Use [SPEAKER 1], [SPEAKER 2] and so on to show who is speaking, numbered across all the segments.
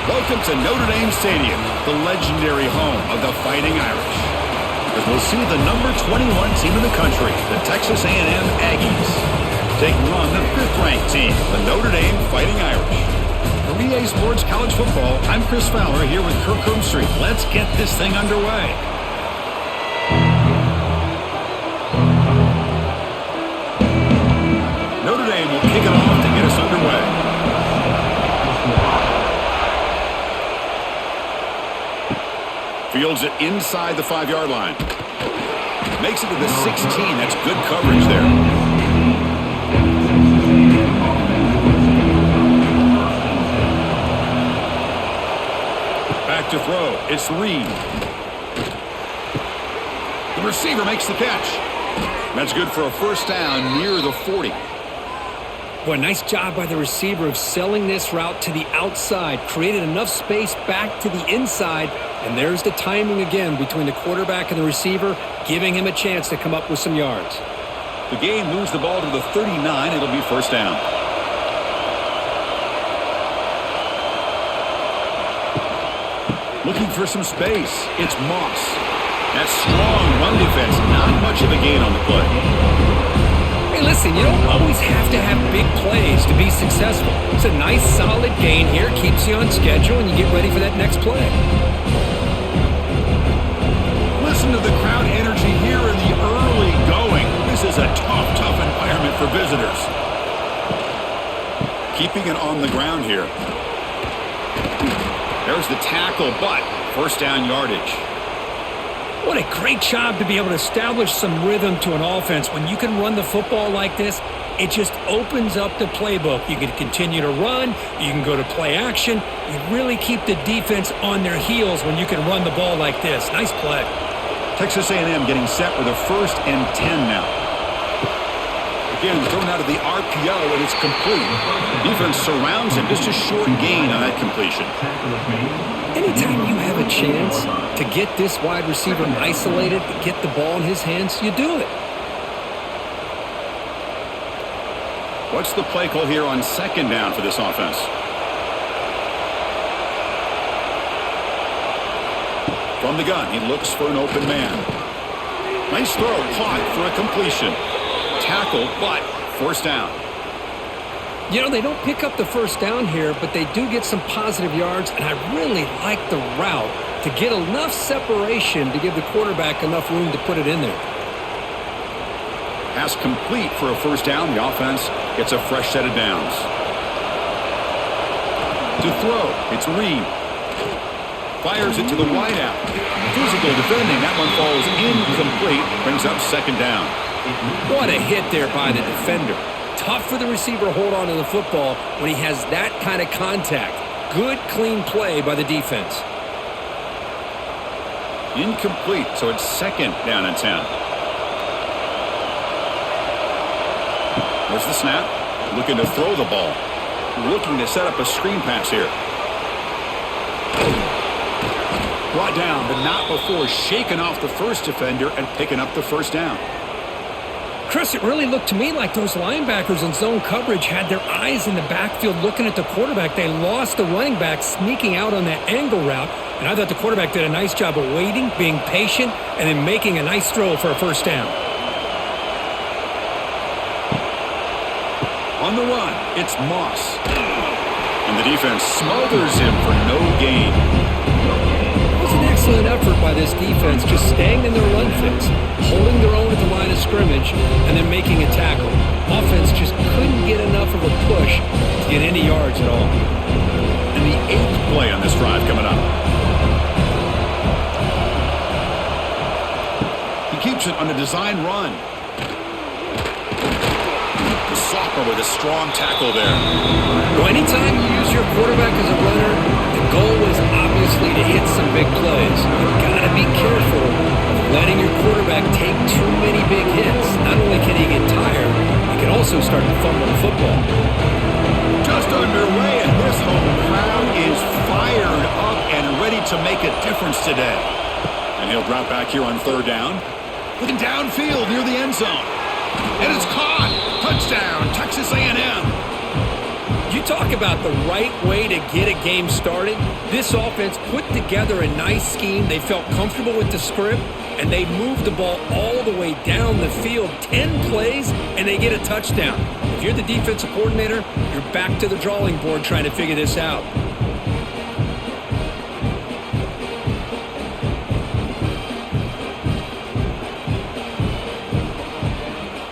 [SPEAKER 1] Welcome to Notre Dame Stadium, the legendary home of the Fighting Irish. As we'll see the number 21 team in the country, the Texas A&M Aggies, taking on the 5th-ranked team, the Notre Dame Fighting Irish. For EA Sports College Football, I'm Chris Fowler here with Kirk Street. Let's get this thing underway. Notre Dame will kick it off to get us underway. Fields it inside the 5-yard line. Makes it to the 16. That's good coverage there. Back to throw. It's Reed. The receiver makes the catch. That's good for a first down near the 40.
[SPEAKER 2] Boy, nice job by the receiver of selling this route to the outside. Created enough space back to the inside. And there's the timing again between the quarterback and the receiver, giving him a chance to come up with some yards.
[SPEAKER 1] The game moves the ball to the 39. It'll be first down. Looking for some space. It's Moss. That strong run defense. Not much of a gain on the play.
[SPEAKER 2] Hey, listen, you don't always have to have big plays to be successful. It's a nice, solid gain here. Keeps you on schedule, and you get ready for that next play.
[SPEAKER 1] Listen to the crowd energy here in the early going. This is a tough environment for visitors. Keeping it on the ground here. There's the tackle, but first down yardage.
[SPEAKER 2] What a great job to be able to establish some rhythm to an offense. When you can run the football like this, it just opens up the playbook. You can continue to run. You can go to play action. You really keep the defense on their heels when you can run the ball like this. Nice play.
[SPEAKER 1] Texas A&M getting set with a 1st and 10 now. Again, thrown out of the RPO, and it's complete. Defense surrounds him. Just a short gain on that completion.
[SPEAKER 2] Anytime you have a chance to get this wide receiver isolated, to get the ball in his hands, you do it.
[SPEAKER 1] What's the play call here on 2nd down for this offense? From the gun, he looks for an open man. Nice throw, caught for a completion. Tackle, but first down.
[SPEAKER 2] You know, they don't pick up the first down here, but they do get some positive yards, and I really like the route to get enough separation to give the quarterback enough room to put it in there.
[SPEAKER 1] Pass complete for a first down. The offense gets a fresh set of downs. To throw, it's Reed. Fires it to the wideout. Physical defending. That one falls incomplete. Brings up 2nd down.
[SPEAKER 2] What a hit there by the defender. Tough for the receiver to hold on to the football when he has that kind of contact. Good, clean play by the defense.
[SPEAKER 1] Incomplete, so it's 2nd down and 10. There's the snap. Looking to throw the ball. Looking to set up a screen pass here. Brought down, but not before shaking off the first defender and picking up the first down.
[SPEAKER 2] Chris, it really looked to me like those linebackers in zone coverage had their eyes in the backfield looking at the quarterback. They lost the running back sneaking out on that angle route, and I thought the quarterback did a nice job of waiting, being patient, and then making a nice throw for a first down.
[SPEAKER 1] On the run, it's Moss. And the defense smothers him for no gain.
[SPEAKER 2] An excellent effort by this defense, just staying in their run fits, holding their own at the line of scrimmage, and then making a tackle. Offense just couldn't get enough of a push to get any yards at all.
[SPEAKER 1] And the 8th play on this drive coming up. He keeps it on a design run. The sophomore with a strong tackle there.
[SPEAKER 2] Well, anytime you use your quarterback as a runner, the goal is obviously to hit some big plays. You've got to be careful of letting your quarterback take too many big hits. Not only can he get tired, he can also start to fumble the football.
[SPEAKER 1] Just underway, and this home crowd is fired up and ready to make a difference today. And he'll drop back here on 3rd down. Looking downfield near the end zone. And it's caught. Touchdown, Texas A&M.
[SPEAKER 2] You talk about the right way to get a game started. This offense put together a nice scheme. They felt comfortable with the script, and they moved the ball all the way down the field, 10 plays, and they get a touchdown. If you're the defensive coordinator, you're back to the drawing board trying to figure this out.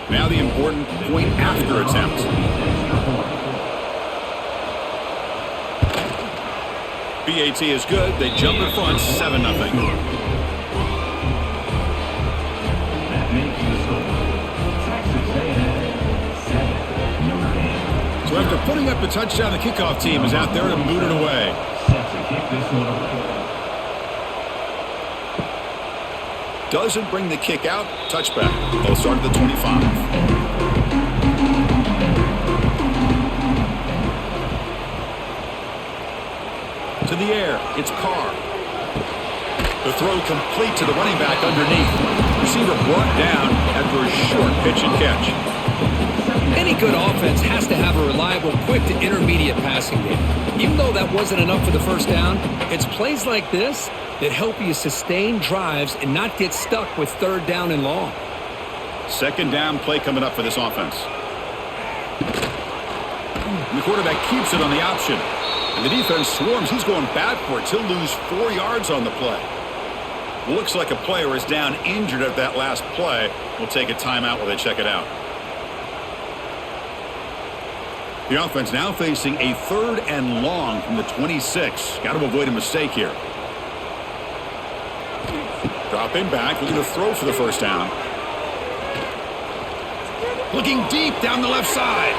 [SPEAKER 1] Now the important point after attempt. BAT is good. They jump in front, 7-0. So after putting up a touchdown, the kickoff team is out there to boot it away. Doesn't bring the kick out. Touchback. They'll start at the 25. To the air. It's Carr. The throw complete to the running back underneath. Receiver brought down after a short pitch and catch.
[SPEAKER 2] Any good offense has to have a reliable, quick to intermediate passing game. Even though that wasn't enough for the first down, it's plays like this that help you sustain drives and not get stuck with third down and long.
[SPEAKER 1] Second down play coming up for this offense. And the quarterback keeps it on the option. And the defense swarms. He's going backwards. He'll lose 4 yards on the play. Looks like a player is down injured at that last play. We'll take a timeout while they check it out. The offense now facing a 3rd and long from the 26. Got to avoid a mistake here. Dropping back, looking to throw for the first down. Looking deep down the left side.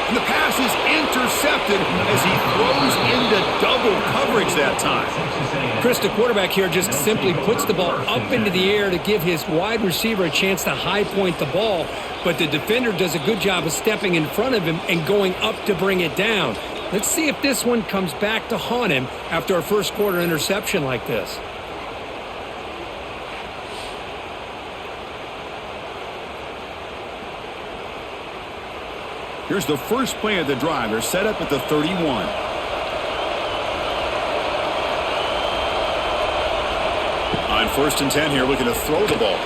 [SPEAKER 1] And the pass is intercepted as he throws into double coverage that time.
[SPEAKER 2] Chris, the quarterback here just simply puts the ball up into the air to give his wide receiver a chance to high point the ball, but the defender does a good job of stepping in front of him and going up to bring it down. Let's see if this one comes back to haunt him after a first quarter interception like this.
[SPEAKER 1] Here's the first play of the drive. They're set up at the 31. On 1st and 10 here, looking to throw the ball.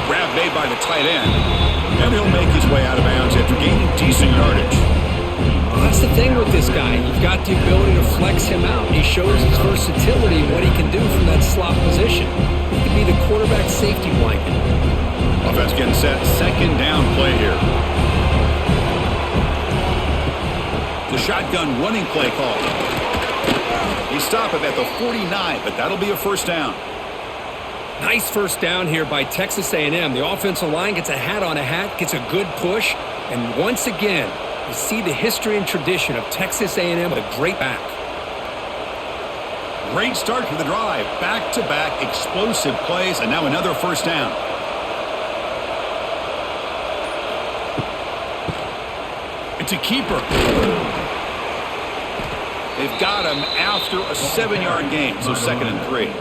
[SPEAKER 1] Grab made by the tight end. And he'll make his way out of bounds after gaining decent yardage.
[SPEAKER 2] Well, that's the thing with this guy. You've got the ability to flex him out. He shows his versatility and what he can do from that slot position. He can be the quarterback safety blanket.
[SPEAKER 1] Offense getting set. Second down play here. The shotgun running play call. He stopped it at the 49, but that'll be a first down.
[SPEAKER 2] Nice first down here by Texas A&M. The offensive line gets a hat on a hat, gets a good push, and once again, you see the history and tradition of Texas A&M with a great back.
[SPEAKER 1] Great start to the drive. Back-to-back explosive plays, and now another first down. It's a keeper. They've got him after a 7-yard gain, so 2nd and 3.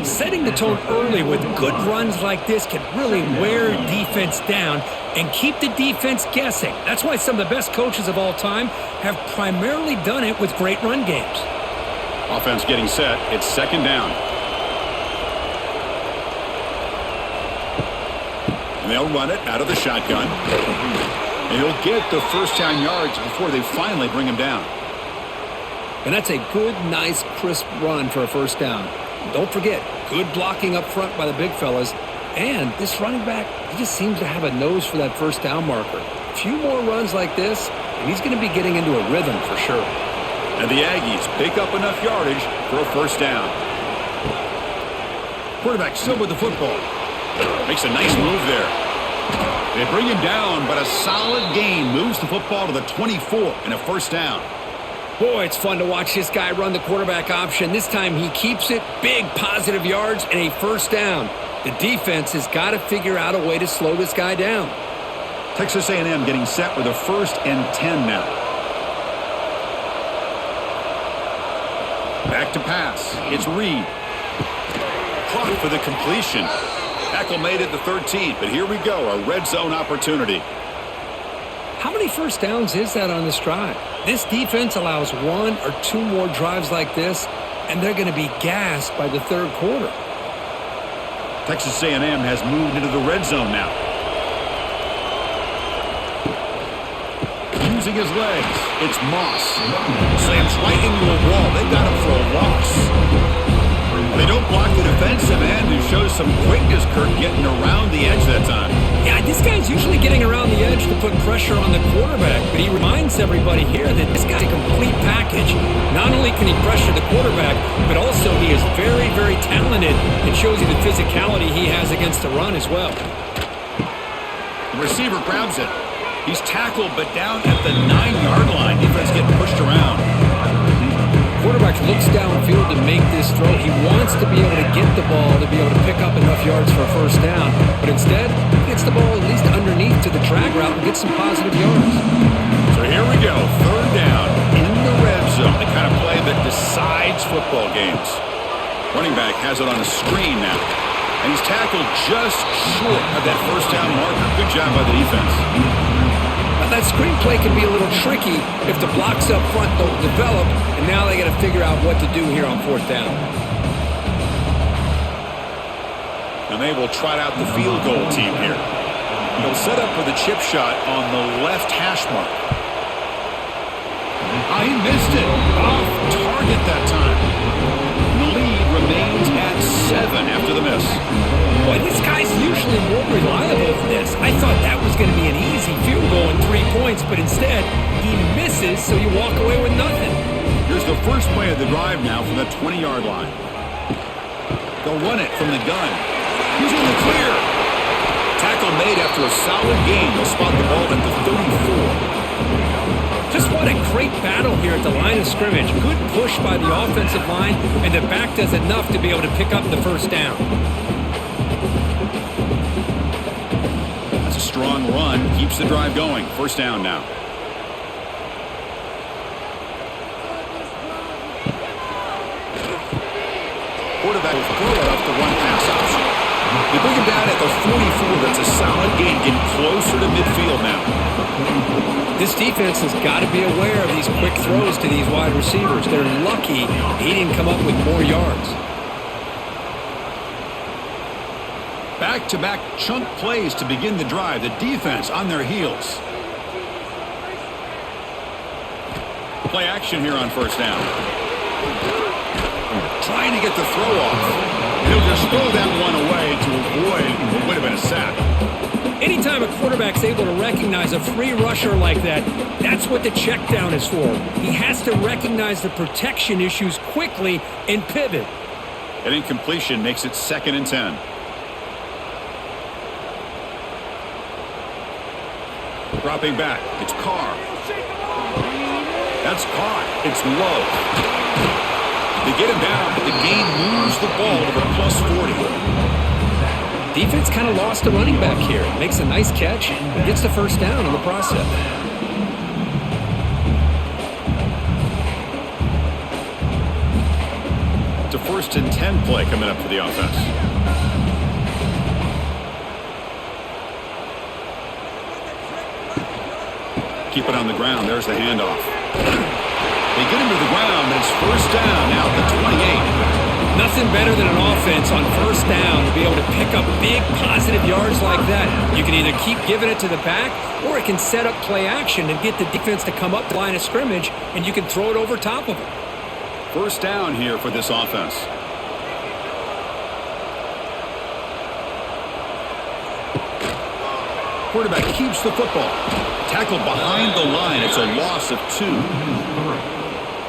[SPEAKER 2] Setting the tone early with good runs like this can really wear defense down and keep the defense guessing. That's why some of the best coaches of all time have primarily done it with great run games.
[SPEAKER 1] Offense getting set. It's 2nd down. And they'll run it out of the shotgun. And he'll get the first 10 yards before they finally bring him down.
[SPEAKER 2] And that's a good, nice, crisp run for a first down. Don't forget, good blocking up front by the big fellas. And this running back, he just seems to have a nose for that first down marker. A few more runs like this, and he's going to be getting into a rhythm for sure.
[SPEAKER 1] And the Aggies pick up enough yardage for a first down. Quarterback still with the football. Makes a nice move there. They bring him down, but a solid gain moves the football to the 24 and a first down.
[SPEAKER 2] Boy, it's fun to watch this guy run the quarterback option. This time he keeps it, big positive yards, and a first down. The defense has got to figure out a way to slow this guy down.
[SPEAKER 1] Texas A&M getting set with a 1st and 10 now. Back to pass. It's Reed. Clock for the completion. Tackle made at the 13, but here we go, a red zone opportunity.
[SPEAKER 2] How many first downs is that on this drive? This defense allows one or two more drives like this, and they're going to be gassed by the third quarter.
[SPEAKER 1] Texas A&M has moved into the red zone now. Using his legs, it's Moss. Slams right into a wall. They got him for a loss. They don't block the defensive end, who shows some quickness, Kirk, getting around the edge that time.
[SPEAKER 2] Yeah, this guy's usually getting around the edge to put pressure on the quarterback, but he reminds everybody here that this guy's a complete package. Not only can he pressure the quarterback, but also he is very, very talented and shows you the physicality he has against the run as well.
[SPEAKER 1] The receiver grabs it. He's tackled, but down at the 9-yard line. Defense getting pushed around.
[SPEAKER 2] Quarterback looks downfield to make this throw. He wants to be able to get the ball to be able to pick up enough yards for a first down, but instead, he gets the ball at least underneath to the drag route and gets some positive yards.
[SPEAKER 1] So here we go, third down in the red zone. The kind of play that decides football games. Running back has it on a screen now, and he's tackled just short of that first down marker. Good job by the defense.
[SPEAKER 2] That screenplay can be a little tricky if the blocks up front don't develop, and now they got to figure out what to do here on fourth down.
[SPEAKER 1] And they will trot out the field goal team here. They'll set up for the chip shot on the left hash mark. He missed it. Off target that time. The lead remains at 7 after the miss.
[SPEAKER 2] Boy, this guy's usually more reliable than this. I thought that was going to be an easy field goal and 3 points, but instead, he misses, so you walk away with nothing.
[SPEAKER 1] Here's the first play of the drive now from the 20-yard line. They'll run it from the gun. He's in the clear. Tackle made after a solid gain. They'll spot the ball at the 34.
[SPEAKER 2] Just what a great battle here at the line of scrimmage. Good push by the offensive line, and the back does enough to be able to pick up the first down.
[SPEAKER 1] Strong run keeps the drive going. First down now. Quarterback will throw it off the one-pass option. They bring him down at the 44. That's a solid gain, getting closer to midfield now.
[SPEAKER 2] This defense has got to be aware of these quick throws to these wide receivers. They're lucky he didn't come up with more yards.
[SPEAKER 1] Back-to-back chunk plays to begin the drive. The defense on their heels. Play action here on first down. Trying to get the throw off. He'll just throw that one away to avoid what would have been a sack.
[SPEAKER 2] Anytime a quarterback's able to recognize a free rusher like that, that's what the check down is for. He has to recognize the protection issues quickly and pivot.
[SPEAKER 1] An incompletion makes it 2nd and 10. Dropping back, it's Carr. That's caught. It's low. They get him down, but the game moves the ball to the plus 40.
[SPEAKER 2] Defense kind of lost the running back here. Makes a nice catch and gets the first down in the process.
[SPEAKER 1] It's a 1st and 10 play coming up for the offense. Keep it on the ground. There's the handoff. They get him to the ground, and it's first down now at the 28.
[SPEAKER 2] Nothing better than an offense on first down to be able to pick up big positive yards like that. You can either keep giving it to the back, or it can set up play action and get the defense to come up the line of scrimmage, and you can throw it over top of them.
[SPEAKER 1] First down here for this offense. Quarterback keeps the football. Tackled behind the line. It's a loss of 2.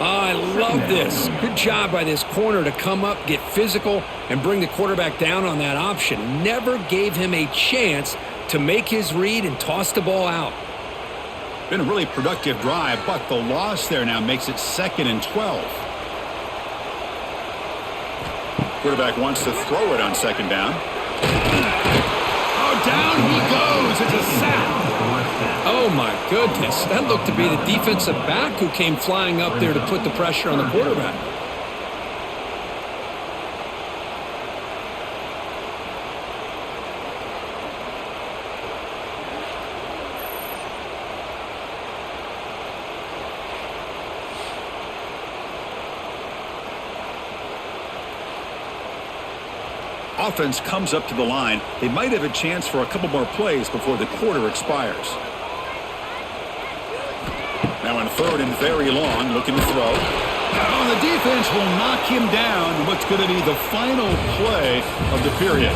[SPEAKER 2] I love this. Good job by this corner to come up, get physical, and bring the quarterback down on that option. Never gave him a chance to make his read and toss the ball out.
[SPEAKER 1] Been a really productive drive, but the loss there now makes it 2nd and 12. Quarterback wants to throw it on 2nd down. Oh, down he goes. It's a sack.
[SPEAKER 2] Oh, my goodness. That looked to be the defensive back who came flying up there to put the pressure on the quarterback.
[SPEAKER 1] Offense comes up to the line. They might have a chance for a couple more plays before the quarter expires. Now on 3rd and very long, looking to throw. Oh, the defense will knock him down. What's going to be the final play of the period.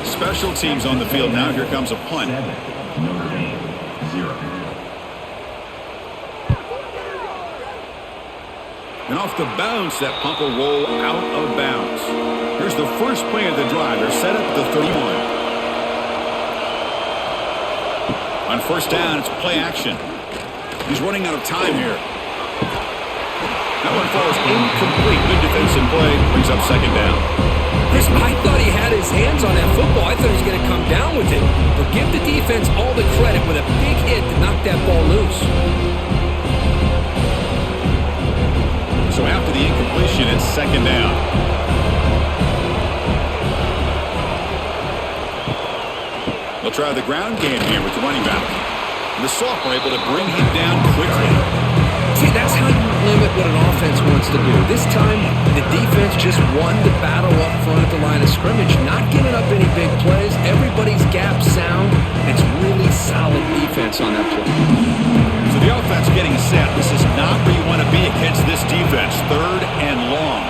[SPEAKER 1] Special teams on the field now. Here comes a punt.
[SPEAKER 3] Notre Dame, 0.
[SPEAKER 1] And off the bounce, that punt will roll out of bounds. Here's the first play of the drive. They're set up at the 31. On 1st down, it's play action. He's running out of time here. That one falls incomplete. Good defensive play. Brings up 2nd down.
[SPEAKER 2] Chris, I thought he had his hands on that football. I thought he was going to come down with it. But give the defense all the credit with a big hit to knock that ball loose.
[SPEAKER 1] So after the incompletion, it's 2nd down. They'll try the ground game here with the running back. And the sophomore able to bring him down quickly.
[SPEAKER 2] See, that's how you limit what an offense wants to do. This time, the defense just won the battle up front at the line of scrimmage, not giving up any big plays. Everybody's gap sound. It's really solid defense on that play.
[SPEAKER 1] So the offense getting set. This is not where you want to be against this defense. 3rd and long.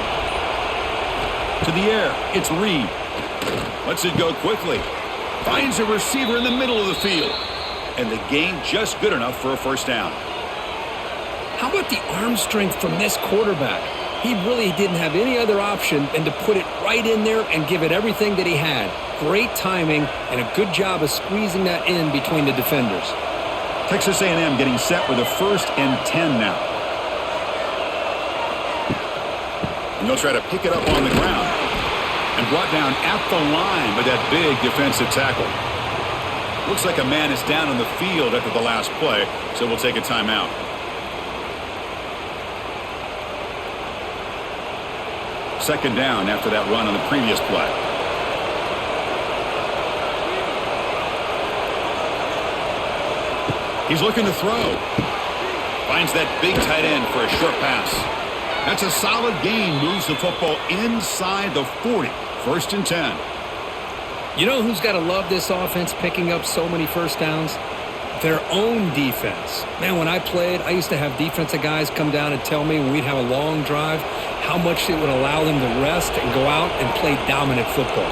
[SPEAKER 1] To the air. It's Reed. Lets it go quickly. Finds a receiver in the middle of the field. And the gain just good enough for a 1st down.
[SPEAKER 2] How about the arm strength from this quarterback? He really didn't have any other option than to put it right in there and give it everything that he had. Great timing and a good job of squeezing that in between the defenders.
[SPEAKER 1] Texas A&M getting set with a 1st and 10 now. And they'll try to pick it up on the ground. And brought down at the line with that big defensive tackle. Looks like a man is down on the field after the last play, so we'll take a timeout. Second down after that run on the previous play. He's looking to throw. Finds that big tight end for a short pass. That's a solid gain. Moves the football inside the 40. 1st and 10.
[SPEAKER 2] You know who's got to love this offense picking up so many 1st downs? Their own defense. Man, when I played, I used to have defensive guys come down and tell me when we'd have a long drive how much it would allow them to rest and go out and play dominant football.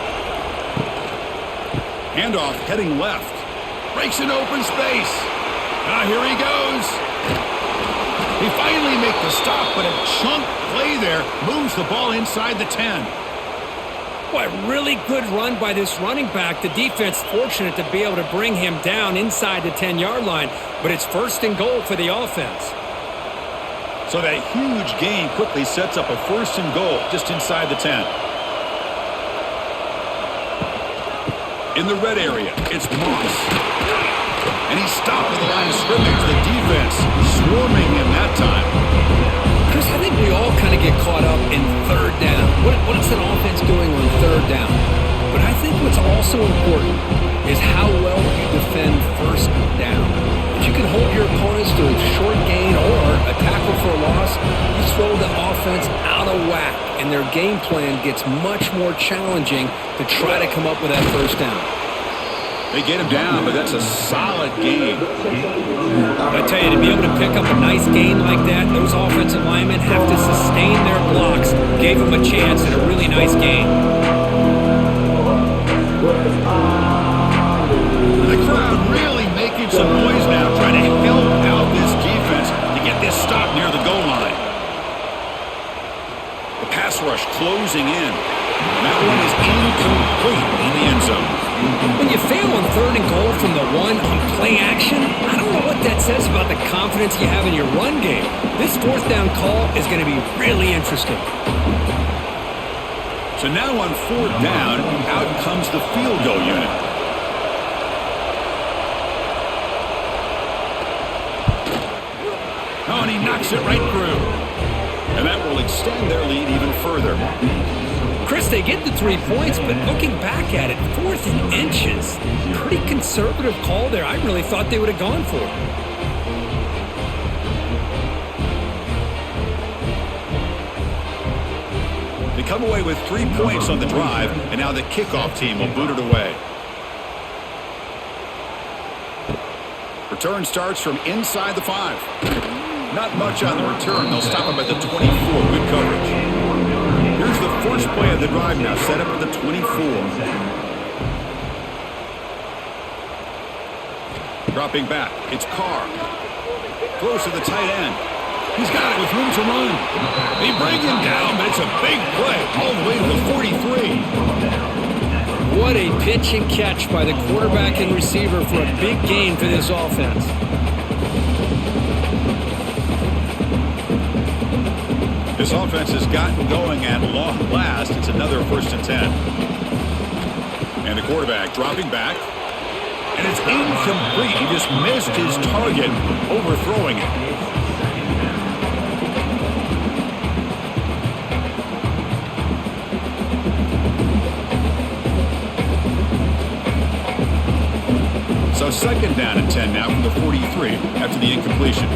[SPEAKER 1] Handoff heading left. Breaks an open space. Here he goes. He finally makes the stop, but a chunk play there moves the ball inside the 10.
[SPEAKER 2] Boy, really good run by this running back. The defense fortunate to be able to bring him down inside the 10-yard line, but it's 1st and goal for the offense.
[SPEAKER 1] So that huge gain quickly sets up a 1st and goal just inside the 10. In the red area, it's Moss. And he's stopped at the line of scrimmage. The defense swarming him that time.
[SPEAKER 2] Chris, I think we all kind of get caught up in 3rd down. What is an offense doing on 3rd down? But I think what's also important is how well you defend 1st down. If you can hold your opponents to a short gain or a tackle for a loss, you throw the offense out of whack, and their game plan gets much more challenging to try to come up with that 1st down.
[SPEAKER 1] They get him down, but that's a solid gain.
[SPEAKER 2] I tell you, to be able to pick up a nice gain like that, those offensive linemen have to sustain their blocks. Gave them a chance at a really nice gain.
[SPEAKER 1] The crowd really making some noise now, trying to help out this defense to get this stop near the goal line. The pass rush closing in. And that one is incomplete in the end zone.
[SPEAKER 2] When you fail on 3rd and goal from the 1 on play action, I don't know what that says about the confidence you have in your run game. This 4th down call is going to be really interesting.
[SPEAKER 1] So now on 4th down, out comes the field goal unit. Oh, and he knocks it right through. And that will extend their lead even further.
[SPEAKER 2] Chris, they get the 3 points, but looking back at it, 4th and inches. Pretty conservative call there. I really thought they would have gone for it.
[SPEAKER 1] The come away with 3 points on the drive, and now the kickoff team will boot it away. Return starts from inside the 5. Not much on the return. They'll stop him at the 24. Good coverage. Here's the first play of the drive now, set up at the 24. Dropping back, it's Carr. Close to the tight end. He's got it with room to run. They bring him down, but it's a big play all the way to the 43.
[SPEAKER 2] What a pitch and catch by the quarterback and receiver for a big gain for this offense.
[SPEAKER 1] This offense has gotten going at long last. It's another 1st and 10. And the quarterback dropping back. And it's incomplete. He just missed his target, overthrowing it. So 2nd down and 10 now from the 43 after the incompletion.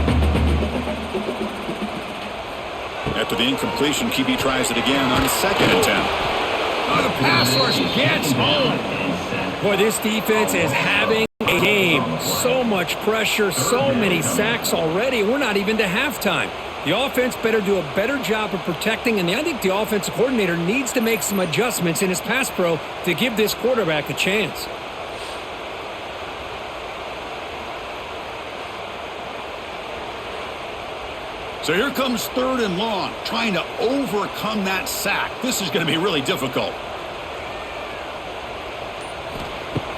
[SPEAKER 1] After the incompletion, QB tries it again on 2nd and 10. Oh, the pass rush gets home.
[SPEAKER 2] Boy, this defense is having a game. So much pressure, so many sacks already. We're not even to halftime. The offense better do a better job of protecting, and I think the offensive coordinator needs to make some adjustments in his pass pro to give this quarterback a chance.
[SPEAKER 1] So here comes 3rd and long, trying to overcome that sack. This is going to be really difficult.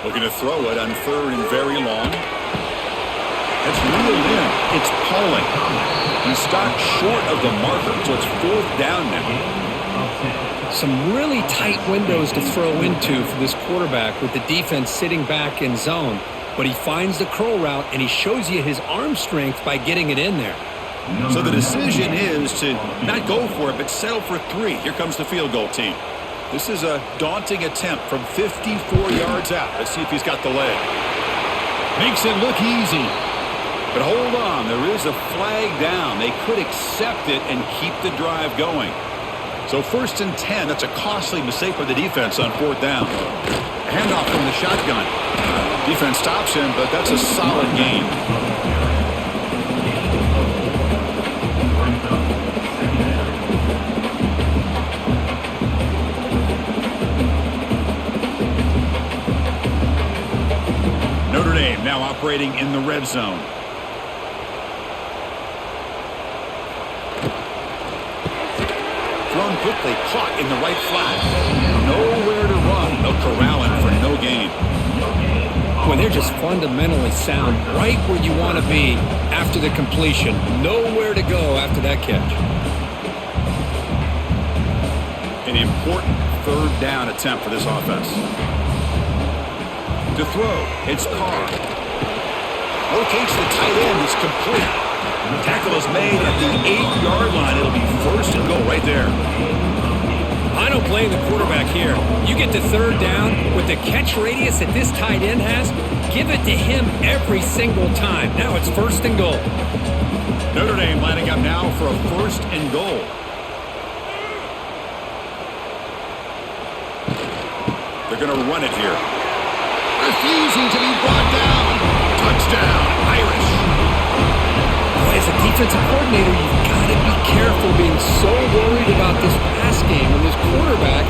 [SPEAKER 1] Looking to throw it on 3rd and very long. It's reeled in. It's Pauling. He stopped short of the marker, so it's 4th down now.
[SPEAKER 2] Some really tight windows to throw into for this quarterback with the defense sitting back in zone. But he finds the curl route, and he shows you his arm strength by getting it in there.
[SPEAKER 1] So the decision is to not go for it, but settle for 3. Here comes the field goal team. This is a daunting attempt from 54 yards out. Let's see if he's got the leg. Makes it look easy. But hold on, there is a flag down. They could accept it and keep the drive going. So 1st and 10, that's a costly mistake by the defense on 4th down. Handoff from the shotgun. Defense stops him, but that's a solid gain. Notre Dame now operating in the red zone. Thrown quickly, caught in the right flat. Nowhere to run. They'll corral him for no gain.
[SPEAKER 2] Boy, they're just fundamentally sound, right where you want to be after the completion. Nowhere to go after that catch.
[SPEAKER 1] An important 3rd down attempt for this offense. To throw, it's Carr. Locates the tight end, it's complete. Tackle is made at the 8-yard line. It'll be 1st and goal right there.
[SPEAKER 2] I don't blame the quarterback here. You get to 3rd down with the catch radius that this tight end has, give it to him every single time. Now it's 1st and goal.
[SPEAKER 1] Notre Dame lining up now for a 1st and goal. They're going to run it here. Refusing to be brought down. Touchdown, Irish.
[SPEAKER 2] Boy, as a defensive coordinator, you've got to be careful being so worried about this pass game and this quarterback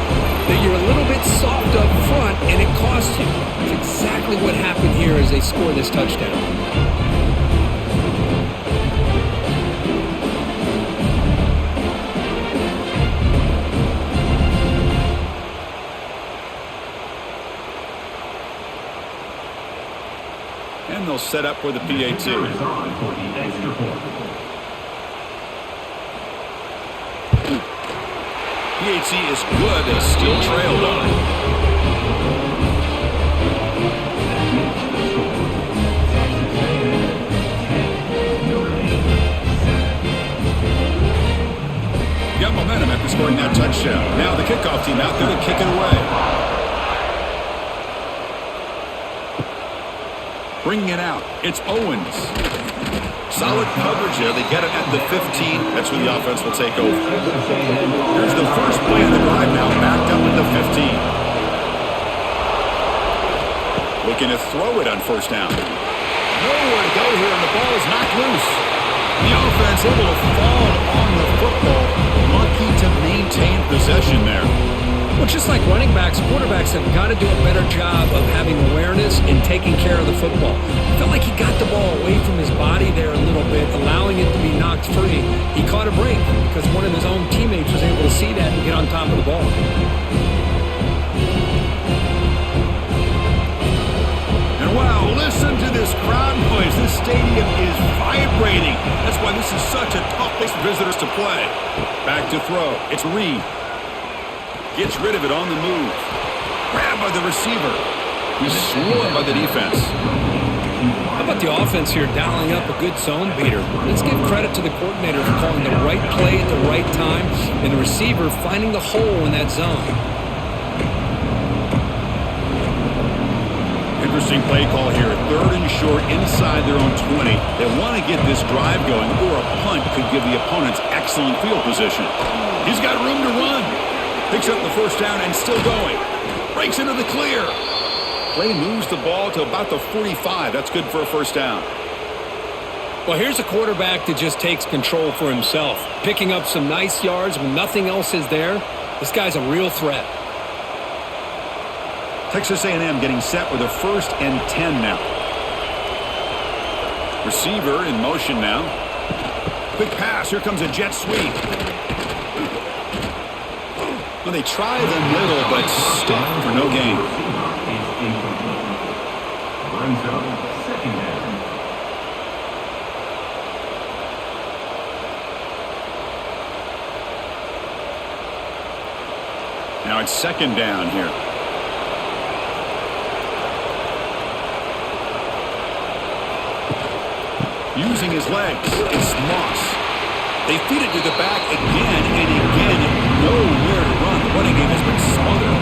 [SPEAKER 2] that you're a little bit soft up front and it costs you. That's exactly what happened here as they score this touchdown.
[SPEAKER 1] And they'll set up for the PAT. PAT is good. They still trail though. Got momentum after scoring that touchdown. Now the kickoff team out there to kick it away. Bringing it out, it's Owens. Solid coverage there. They get it at the 15. That's where the offense will take over. Here's the first play of the drive now, backed up at the 15. Looking to throw it on first down. Nowhere to go here, and the ball is knocked loose. The offense able to fall on the football. Lucky to maintain possession there.
[SPEAKER 2] Well, just like running backs, quarterbacks have got to do a better job of having awareness and taking care of the football. I felt like he got the ball away from his body there a little bit, allowing it to be knocked free. He caught a break because one of his own teammates was able to see that and get on top of the ball.
[SPEAKER 1] And wow, listen to this crowd noise. This stadium is vibrating. That's why this is such a tough place for visitors to play. Back to throw. It's Reed. Gets rid of it on the move. Grabbed by the receiver. He's slowed by the defense.
[SPEAKER 2] How about the offense here dialing up a good zone beater? Let's give credit to the coordinator for calling the right play at the right time and the receiver finding the hole in that zone.
[SPEAKER 1] Interesting play call here. 3rd and short inside their own 20. They want to get this drive going, or a punt could give the opponents excellent field position. He's got room to run. Picks up the first down and still going. Breaks into the clear. Play moves the ball to about the 45. That's good for a first down.
[SPEAKER 2] Well, here's a quarterback that just takes control for himself. Picking up some nice yards when nothing else is there. This guy's a real threat.
[SPEAKER 1] Texas A&M getting set with a 1st and 10 now. Receiver in motion now. Quick pass. Here comes a jet sweep. Well, they try the middle, but stop for no gain. Now it's 2nd down here. Using his legs, it's Moss. They feed it to the back again and again. Nowhere to run. The running game has been smothered.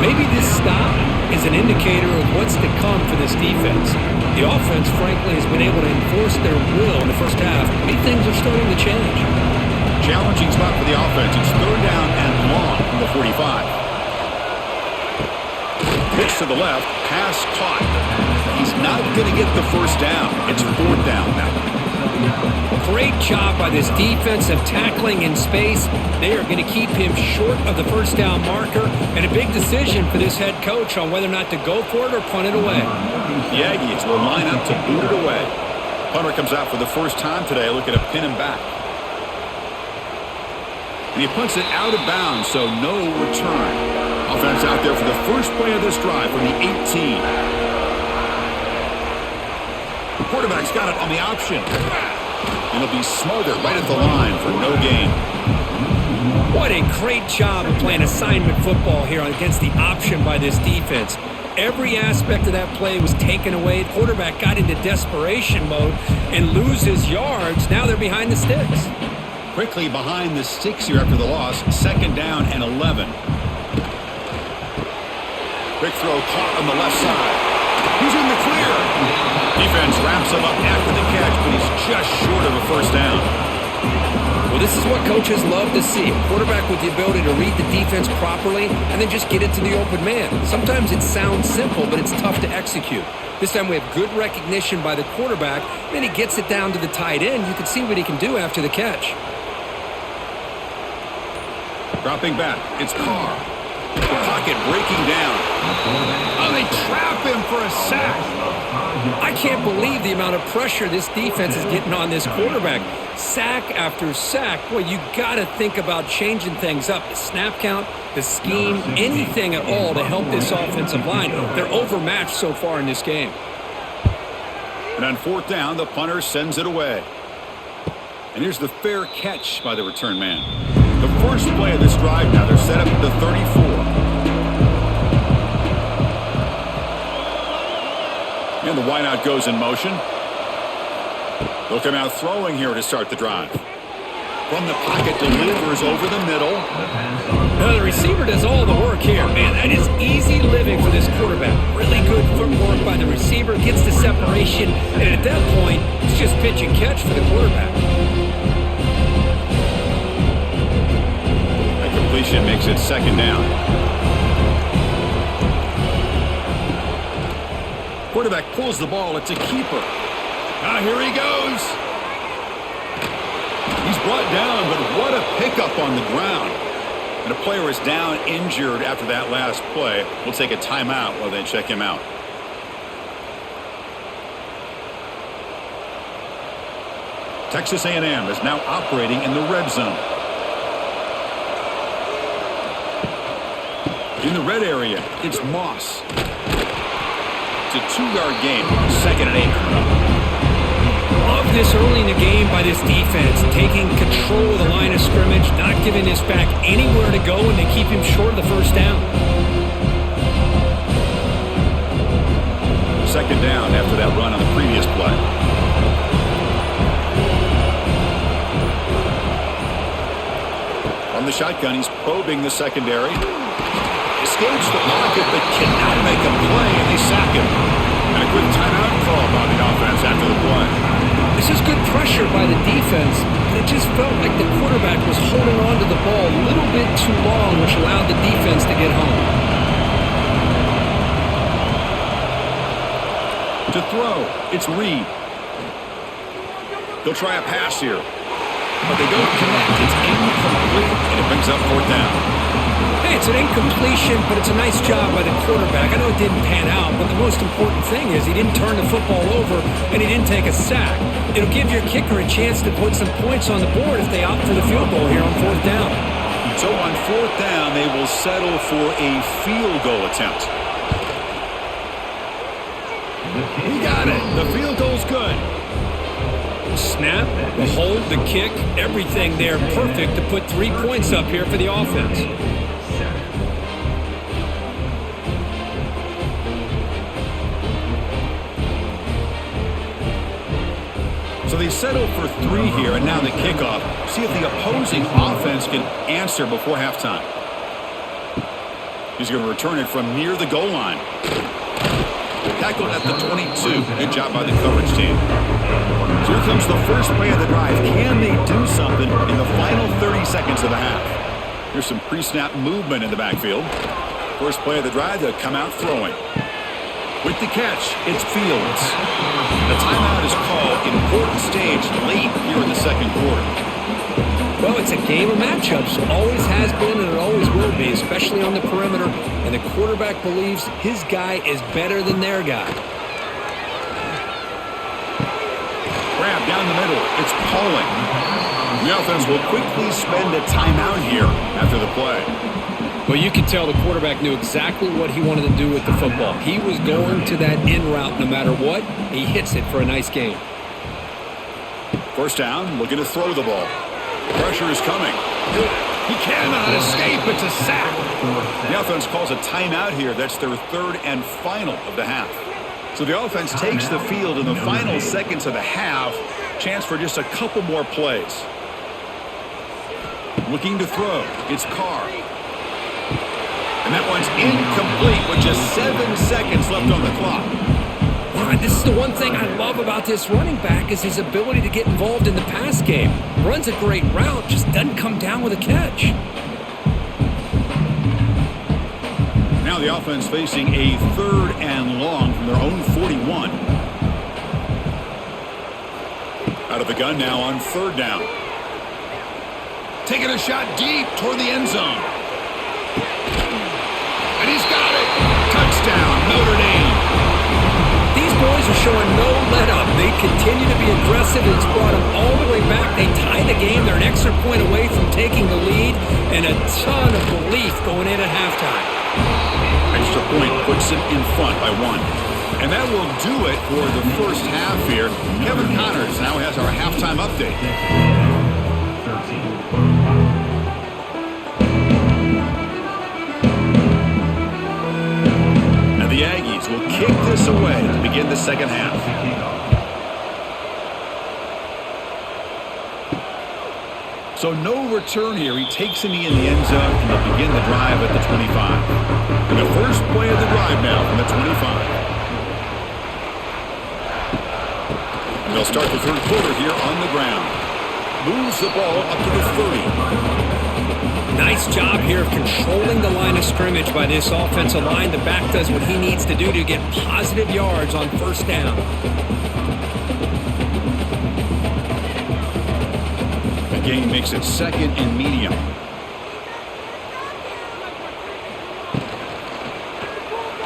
[SPEAKER 2] Maybe this stop is an indicator of what's to come for this defense. The offense, frankly, has been able to enforce their will in the first half. Maybe things are starting to change.
[SPEAKER 1] Challenging spot for the offense. It's 3rd down and long from the 45. Pitch to the left. Pass caught. He's not going to get the first down. It's 4th down now.
[SPEAKER 2] Great job by this defense of tackling in space. They are going to keep him short of the first down marker, and a big decision for this head coach on whether or not to go for it or punt it away.
[SPEAKER 1] The Aggies will line up to boot it away. Punter comes out for the first time today, looking to pin him back. And he punts it out of bounds, so no return. Offense out there for the first play of this drive from the 18. The quarterback's got it on the option. And he'll be smothered right at the line for no gain.
[SPEAKER 2] What a great job of playing assignment football here against the option by this defense. Every aspect of that play was taken away. The quarterback got into desperation mode and loses yards. Now they're behind the sticks.
[SPEAKER 1] Quickly behind the sticks here after the loss. 2nd down and 11. Quick throw caught on the left side. He's in the clear. Defense wraps him up after the catch, but he's just short of a first down.
[SPEAKER 2] Well, this is what coaches love to see. A quarterback with the ability to read the defense properly and then just get it to the open man. Sometimes it sounds simple, but it's tough to execute. This time we have good recognition by the quarterback. Then he gets it down to the tight end. You can see what he can do after the catch.
[SPEAKER 1] Dropping back, it's Carr. The pocket breaking down. Oh, they trap him for a sack.
[SPEAKER 2] I can't believe the amount of pressure this defense is getting on this quarterback. Sack after sack. Boy, you got to think about changing things up. The snap count, the scheme, anything at all to help this offensive line. They're overmatched so far in this game.
[SPEAKER 1] And on 4th down, the punter sends it away. And here's the fair catch by the return man. The first play of this drive now, they're set up at the 34. And the wideout goes in motion. They'll come out throwing here to start the drive. From the pocket, delivers over the middle.
[SPEAKER 2] The receiver does all the work here. Man, that is easy living for this quarterback. Really good footwork by the receiver, gets the separation, and at that point, it's just pitch and catch for the quarterback.
[SPEAKER 1] That completion makes it second down. Quarterback pulls the ball. It's a keeper. Here he goes. He's brought down, but what a pickup on the ground. And a player is down injured after that last play. We'll take a timeout while they check him out. Texas A&M is now operating in the red zone. In the red area, it's Moss. It's a 2-yard game. 2nd and 8 coming up.
[SPEAKER 2] Love this early in the game by this defense, taking control of the line of scrimmage, not giving this back anywhere to go, and they keep him short of the first down.
[SPEAKER 1] 2nd down after that run on the previous play. From the shotgun, he's probing the secondary. Escapes the pocket, but cannot make a play, and they sack him. And a quick timeout call by the offense after the play.
[SPEAKER 2] This is good pressure by the defense, but it just felt like the quarterback was holding on to the ball a little bit too long, which allowed the defense to get home.
[SPEAKER 1] To throw, it's Reed. They'll try a pass here, but they don't connect. It's incomplete, and it brings up 4th down.
[SPEAKER 2] Hey, it's an incompletion, but it's a nice job by the quarterback. I know it didn't pan out, but the most important thing is he didn't turn the football over and he didn't take a sack. It'll give your kicker a chance to put some points on the board if they opt for the field goal here on 4th down.
[SPEAKER 1] So on 4th down, they will settle for a field goal attempt. He got it. The field goal's good.
[SPEAKER 2] Snap, the hold, the kick, everything there perfect to put 3 points up here for the offense.
[SPEAKER 1] So they settle for 3 here, and now the kickoff. See if the opposing offense can answer before halftime. He's going to return it from near the goal line. Tackled at the 22. Good job by the coverage team. So here comes the first play of the drive. Can they do something in the final 30 seconds of the half? Here's some pre-snap movement in the backfield. First play of the drive, they'll come out throwing. With the catch, it's Fields. The timeout is called. Important stage late here in the 2nd quarter.
[SPEAKER 2] Well, it's a game of matchups. Always has been and it always will be, especially on the perimeter. And the quarterback believes his guy is better than their guy.
[SPEAKER 1] Grab down the middle. It's Pauling. The offense will quickly spend a timeout here after the play.
[SPEAKER 2] Well, you can tell the quarterback knew exactly what he wanted to do with the football. He was going to that in route no matter what. He hits it for a nice game.
[SPEAKER 1] First down, looking to throw the ball. Pressure is coming. He cannot escape. It's a sack. The offense calls a timeout here. That's their 3rd and final of the half. So the offense takes the field in the final seconds of the half. Chance for just a couple more plays. Looking to throw. It's Carr. And that one's incomplete with just 7 seconds left on the clock.
[SPEAKER 2] This is the one thing I love about this running back is his ability to get involved in the pass game. Runs a great route, just doesn't come down with a catch.
[SPEAKER 1] Now the offense facing a 3rd and long from their own 41. Out of the gun now on 3rd down. Taking a shot deep toward the end zone. And he's got it. Touchdown, Notre Dame.
[SPEAKER 2] These boys are showing no let-up. They continue to be aggressive. It's brought them all the way back. They tie the game. They're an extra point away from taking the lead, and a ton of belief going in at halftime.
[SPEAKER 1] Extra point puts it in front by 1. And that will do it for the first half here. Kevin Connors now has our halftime update.
[SPEAKER 3] 13.
[SPEAKER 1] The Aggies will kick this away to begin the second half. So no return here. He takes the knee in the end zone, and they'll begin the drive at the 25. And the first play of the drive now from the 25. And they'll start the third quarter here on the ground. Moves the ball up to the 30.
[SPEAKER 2] Nice job here of controlling the line of scrimmage by this offensive line. The back does what he needs to do to get positive yards on first down.
[SPEAKER 1] The game makes it second and medium.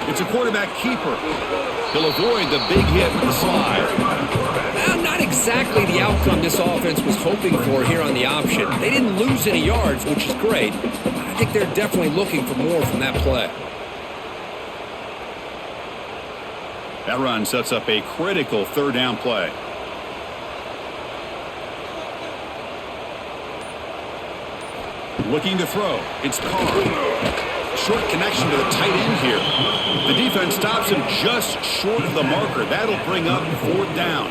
[SPEAKER 1] It's a quarterback keeper. He'll avoid the big hit with the slide.
[SPEAKER 2] Well, not exactly the outcome this offense was hoping for here on the option. They didn't lose any yards, which is great. I think they're definitely looking for more from that play.
[SPEAKER 1] That run sets up a critical third down play. Looking to throw. It's Carr. Short connection to the tight end here. The defense stops him just short of the marker. That'll bring up fourth down.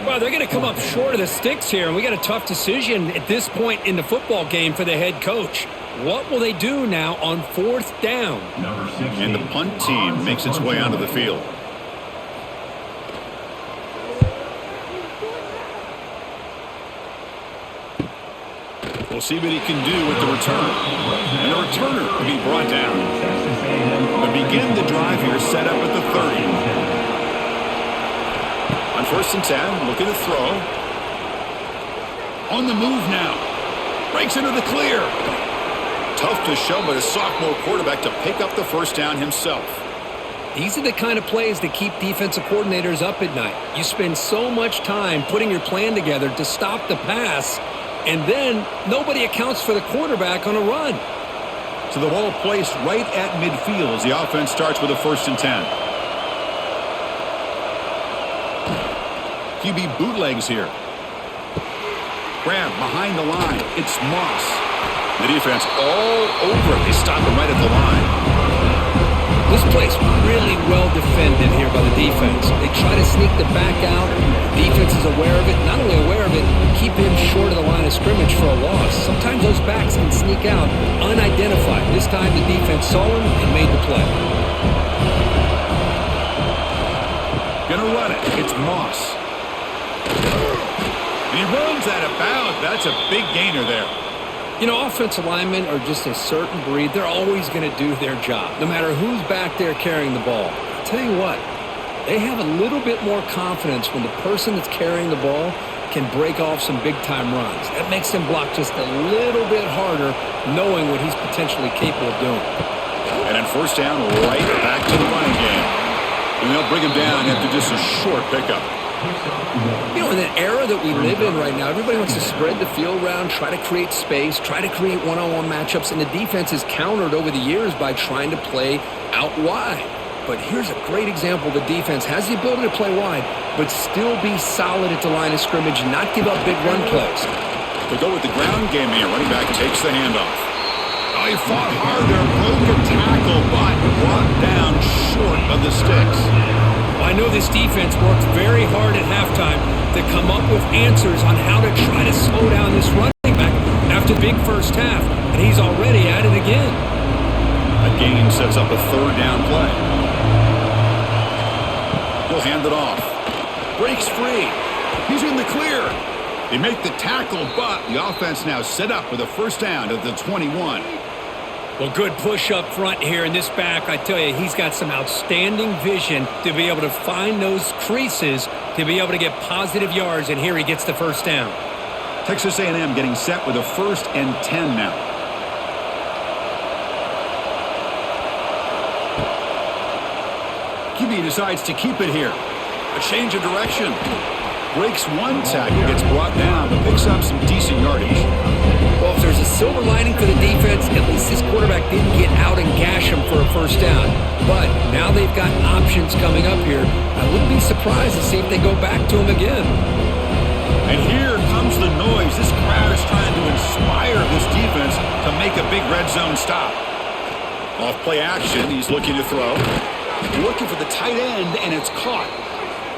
[SPEAKER 2] Well, they're going to come up short of the sticks here, and we got a tough decision at this point in the football game for the head coach. What will they do now on fourth down?
[SPEAKER 1] And the punt team makes its way onto the field. We'll see what he can do with the return. And the returner will be brought down. But begin the drive here, set up at the 30. On first and 10, looking to throw. On the move now. Breaks into the clear. Tough to show, but a sophomore quarterback to pick up the first down himself.
[SPEAKER 2] These are the kind of plays that keep defensive coordinators up at night. You spend so much time putting your plan together to stop the pass, and then nobody accounts for the quarterback on a run.
[SPEAKER 1] So the ball placed right at midfield as the offense starts with a first and 10. QB bootlegs here. Grab behind the line. It's Moss. The defense all over it. They stop him right at the line.
[SPEAKER 2] This play's really well defended here by the defense. They try to sneak the back out. The defense is aware of it. Not only aware of it, keep him short of the line of scrimmage for a loss. Sometimes those backs can sneak out unidentified. This time the defense saw him and made the play.
[SPEAKER 1] Gonna run it. It's Moss. And he runs out of bounds. That's a big gainer there.
[SPEAKER 2] You know, offensive linemen are just a certain breed. They're always going to do their job, no matter who's back there carrying the ball. I'll tell you what, they have a little bit more confidence when the person that's carrying the ball can break off some big-time runs. That makes them block just a little bit harder, knowing what he's potentially capable of doing.
[SPEAKER 1] And on first down, right back to the running game. And they'll bring him down after just a short pickup.
[SPEAKER 2] You know, in the era that we live in right now, everybody wants to spread the field around, try to create space, try to create one-on-one matchups, and the defense is countered over the years by trying to play out wide. But here's a great example. The defense has the ability to play wide, but still be solid at the line of scrimmage and not give up big run plays.
[SPEAKER 1] They go with the ground game here. Running back takes the handoff. Oh, he fought hard there, broke a tackle, but brought down short of the sticks.
[SPEAKER 2] I know this defense worked very hard at halftime to come up with answers on how to try to slow down this running back after the big first half, and he's already at it again.
[SPEAKER 1] That gain sets up a third down play. He'll hand it off. Breaks free. He's in the clear. They make the tackle, but the offense now set up with a first down at the 21.
[SPEAKER 2] Well, good push up front here in this back. I tell you, he's got some outstanding vision to be able to find those creases to be able to get positive yards, and here he gets the first down.
[SPEAKER 1] Texas A&M getting set with a first and 10 now. QB decides to keep it here. A change of direction. Breaks one tackle, gets brought down, but picks up some decent yardage.
[SPEAKER 2] Well, if there's a silver lining for the defense, at least this quarterback didn't get out and gash him for a first down. But now they've got options coming up here. I wouldn't be surprised to see if they go back to him again.
[SPEAKER 1] And here comes the noise. This crowd is trying to inspire this defense to make a big red zone stop. Off play action, he's looking to throw. Looking for the tight end, and it's caught.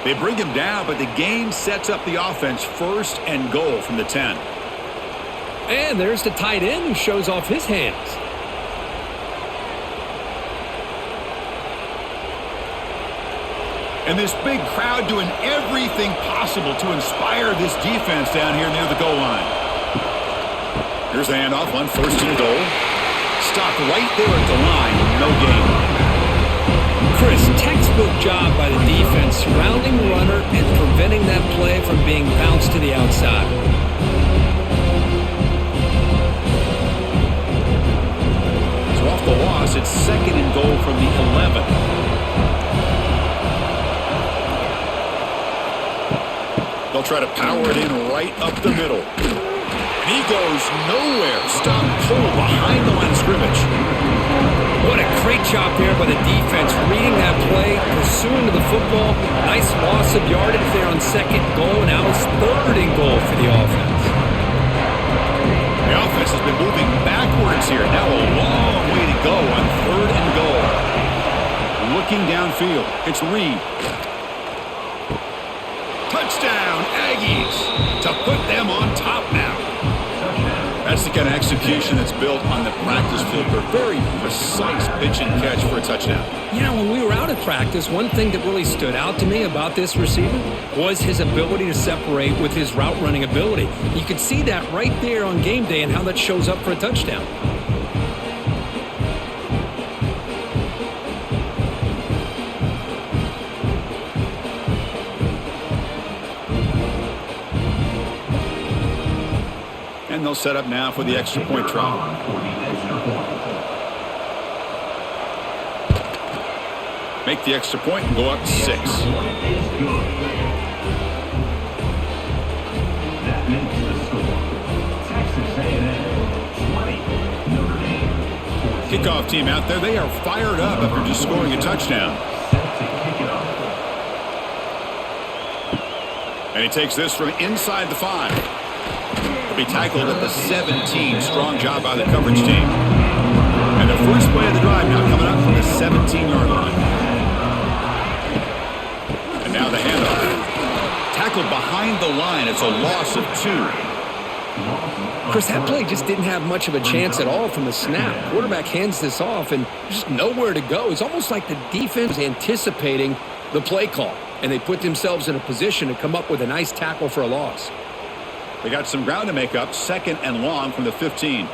[SPEAKER 1] They bring him down, but the gain sets up the offense first and goal from the 10.
[SPEAKER 2] And there's the tight end who shows off his hands.
[SPEAKER 1] And this big crowd doing everything possible to inspire this defense down here near the goal line. Here's the handoff on 1st and goal. Stopped right there at the line. No gain.
[SPEAKER 2] Chris, textbook job by the defense surrounding the runner and preventing that play from being bounced to the outside.
[SPEAKER 1] So off the loss, it's 2nd and goal from the 11. They'll try to power it in right up the middle. And he goes nowhere. Stop pull behind the line of scrimmage.
[SPEAKER 2] What a great job there by the defense, reading that play, pursuing to the football. Nice loss of yardage there on 2nd goal. Now it's 3rd and goal for the offense.
[SPEAKER 1] The offense has been moving backwards here. Now a long way to go on 3rd and goal. Looking downfield. It's Reed. Touchdown, Aggies, to put them on top now. That's the kind of execution that's built on the practice field for a very precise pitch and catch for a touchdown.
[SPEAKER 2] You know, when we were out at practice, one thing that really stood out to me about this receiver was his ability to separate with his route running ability. You could see that right there on game day and how that shows up for a touchdown.
[SPEAKER 1] And they'll set up now for the extra point try. Make the extra point and go up 6.
[SPEAKER 3] That makes the score. Texas A&M 20, Notre Dame 14.
[SPEAKER 1] Kickoff team out there, they are fired up after just scoring a touchdown.
[SPEAKER 3] Set to kick it off.
[SPEAKER 1] And he takes this from inside the 5. Be tackled at the 17. Strong job by the coverage team. And the first play of the drive now coming up from the 17-yard line. And now the handoff. Tackled behind the line. It's a loss of 2.
[SPEAKER 2] Chris, that play just didn't have much of a chance at all from the snap. Quarterback hands this off and just nowhere to go. It's almost like the defense was anticipating the play call, and they put themselves in a position to come up with a nice tackle for a loss.
[SPEAKER 1] They got some ground to make up. 2nd and long from the 15.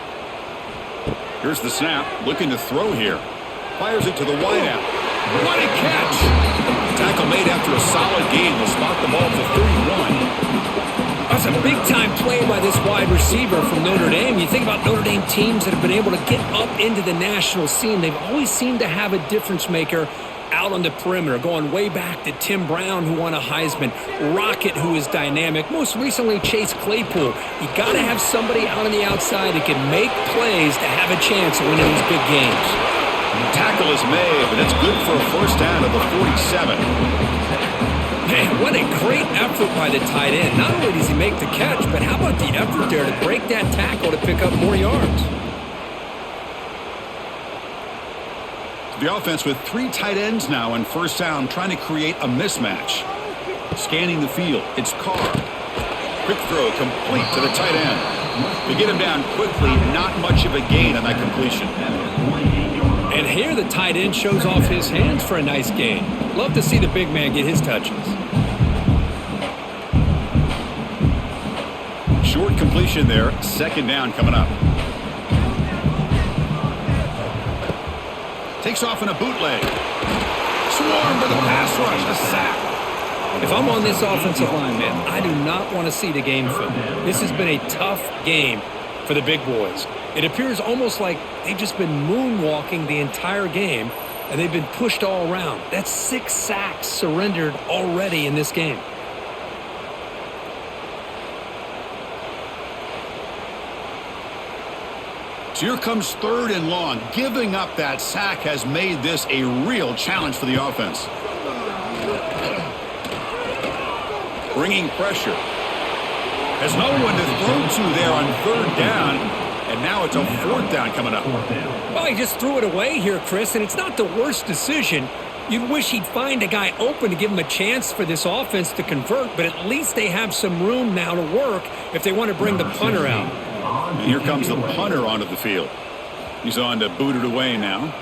[SPEAKER 1] Here's the snap. Looking to throw here. Fires it to the wideout. What a catch! Tackle made after a solid gain. Will spot the ball for 31.
[SPEAKER 2] That's a big-time play by this wide receiver from Notre Dame. You think about Notre Dame teams that have been able to get up into the national scene. They've always seemed to have a difference maker out on the perimeter, going way back to Tim Brown, who won a Heisman, Rocket, who is dynamic, most recently Chase Claypool. You got to have somebody out on the outside that can make plays to have a chance of winning these big games.
[SPEAKER 1] Tackle is made, but it's good for a first down at the 47.
[SPEAKER 2] Man, what a great effort by the tight end. Not only does he make the catch, but how about the effort there to break that tackle to pick up more yards?
[SPEAKER 1] The offense with 3 tight ends now on first down, trying to create a mismatch. Scanning the field, it's Carr. Quick throw complete to the tight end. They get him down quickly, not much of a gain on that completion.
[SPEAKER 2] And here the tight end shows off his hands for a nice gain. Love to see the big man get his touches.
[SPEAKER 1] Short completion there, 2nd down coming up. Takes off in a bootleg. Swarmed with a pass rush, a sack.
[SPEAKER 2] If I'm on this offensive line, man, I do not want to see the game film. This has been a tough game for the big boys. It appears almost like they've just been moonwalking the entire game, and they've been pushed all around. That's 6 sacks surrendered already in this game.
[SPEAKER 1] So here comes 3rd and long. Giving up that sack has made this a real challenge for the offense. Bringing pressure. Has no one to throw to there on 3rd down. And now it's a 4th down coming up.
[SPEAKER 2] Well, he just threw it away here, Chris, and it's not the worst decision. You'd wish he'd find a guy open to give him a chance for this offense to convert, but at least they have some room now to work if they want to bring the punter out.
[SPEAKER 1] And here comes the punter onto the field. He's on to boot it away now.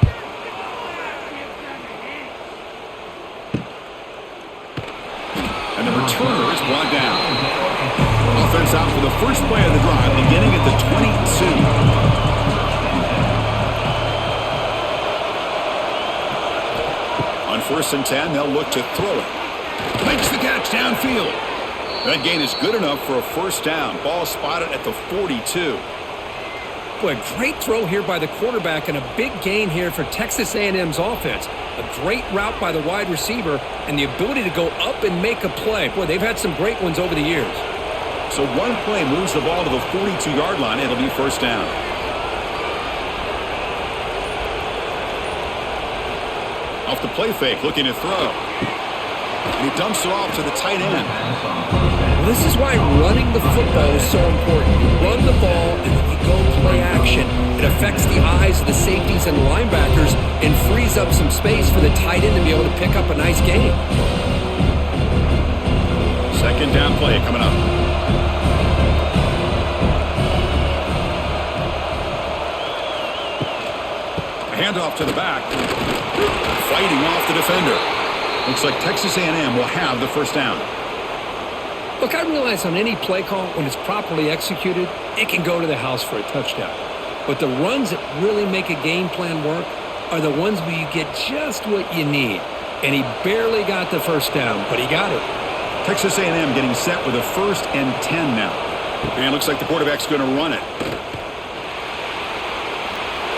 [SPEAKER 1] And the returner is brought down. Offense out for the first play of the drive, beginning at the 22. On 1st and 10, they'll look to throw it. Makes the catch downfield. That gain is good enough for a first down. Ball spotted at the 42.
[SPEAKER 2] Boy, a great throw here by the quarterback and a big gain here for Texas A&M's offense. A great route by the wide receiver and the ability to go up and make a play. Boy, they've had some great ones over the years.
[SPEAKER 1] So one play moves the ball to the 42-yard line. It'll be first down. Off the play fake, looking to throw. And he dumps it off to the tight end.
[SPEAKER 2] Well, this is why running the football is so important. You run the ball and then you go play action. It affects the eyes of the safeties and linebackers and frees up some space for the tight end to be able to pick up a nice gain.
[SPEAKER 1] Second down play coming up. Handoff to the back. Fighting off the defender. Looks like Texas A&M will have the first down.
[SPEAKER 2] Look, I realize on any play call, when it's properly executed, it can go to the house for a touchdown. But the runs that really make a game plan work are the ones where you get just what you need. And he barely got the first down, but he got it.
[SPEAKER 1] Texas A&M getting set with a 1st and 10 now. And looks like the quarterback's going to run it.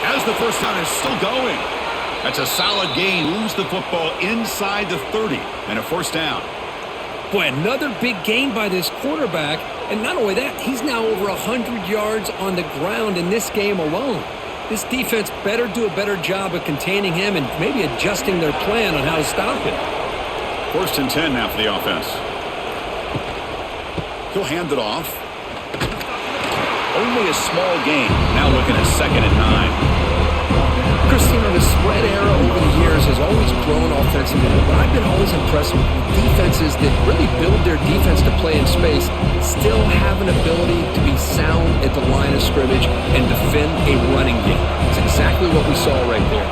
[SPEAKER 1] As the first down is still going. That's a solid gain. Moves the football inside the 30 and a first down.
[SPEAKER 2] Boy, another big gain by this quarterback. And not only that, he's now over 100 yards on the ground in this game alone. This defense better do a better job of containing him and maybe adjusting their plan on how to stop him.
[SPEAKER 1] 1st and 10 now for the offense. He'll hand it off. Only a small gain. Now looking at 2nd and 9.
[SPEAKER 2] Christine, the spread era over the years has always grown offensively, but I've been always impressed with defenses that really build their defense to play in space, still have an ability to be sound at the line of scrimmage and defend a running game. It's exactly what we saw right there.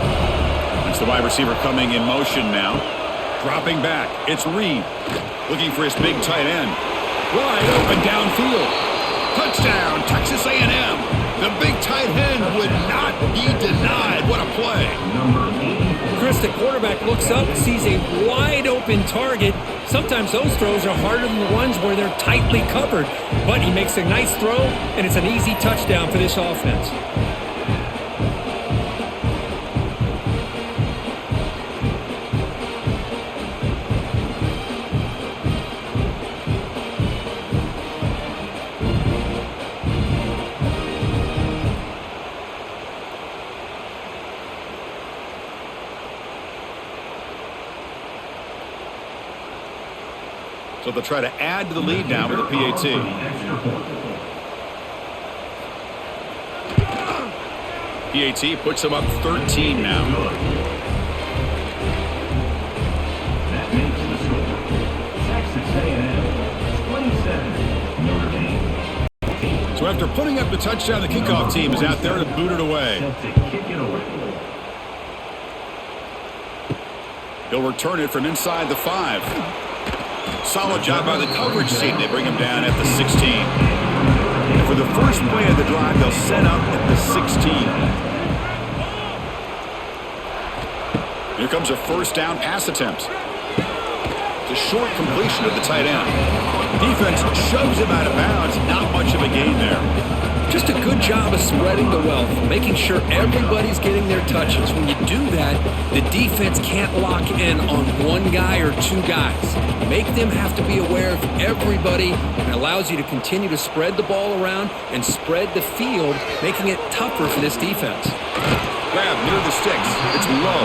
[SPEAKER 1] It's the wide receiver coming in motion now. Dropping back. It's Reed. Looking for his big tight end. Wide open downfield. Touchdown, Texas A&M. The big tight end would not be denied. What a play.
[SPEAKER 2] Chris, the quarterback looks up, sees a wide-open target. Sometimes those throws are harder than the ones where they're tightly covered. But he makes a nice throw, and it's an easy touchdown for this offense.
[SPEAKER 1] So they'll try to add to the lead now with a PAT. PAT puts them up 13 now.
[SPEAKER 3] That makes the score. Texas A&M 27, Notre Dame.
[SPEAKER 1] So after putting up the touchdown, the kickoff team is out there to boot it away.
[SPEAKER 3] Set to kick it away.
[SPEAKER 1] He'll return it from inside the 5. Solid job by the coverage team. They bring him down at the 16. And for the first play of the drive, they'll set up at the 16. Here comes a first down pass attempt. It's a short completion of the tight end. Defense shoves him out of bounds. Not much of a gain there.
[SPEAKER 2] Just a good job of spreading the wealth, making sure everybody's getting their touches. When you do that, the defense can't lock in on one guy or two guys. Make them have to be aware of everybody, and allows you to continue to spread the ball around and spread the field, making it tougher for this defense.
[SPEAKER 1] Grab near the sticks. It's low.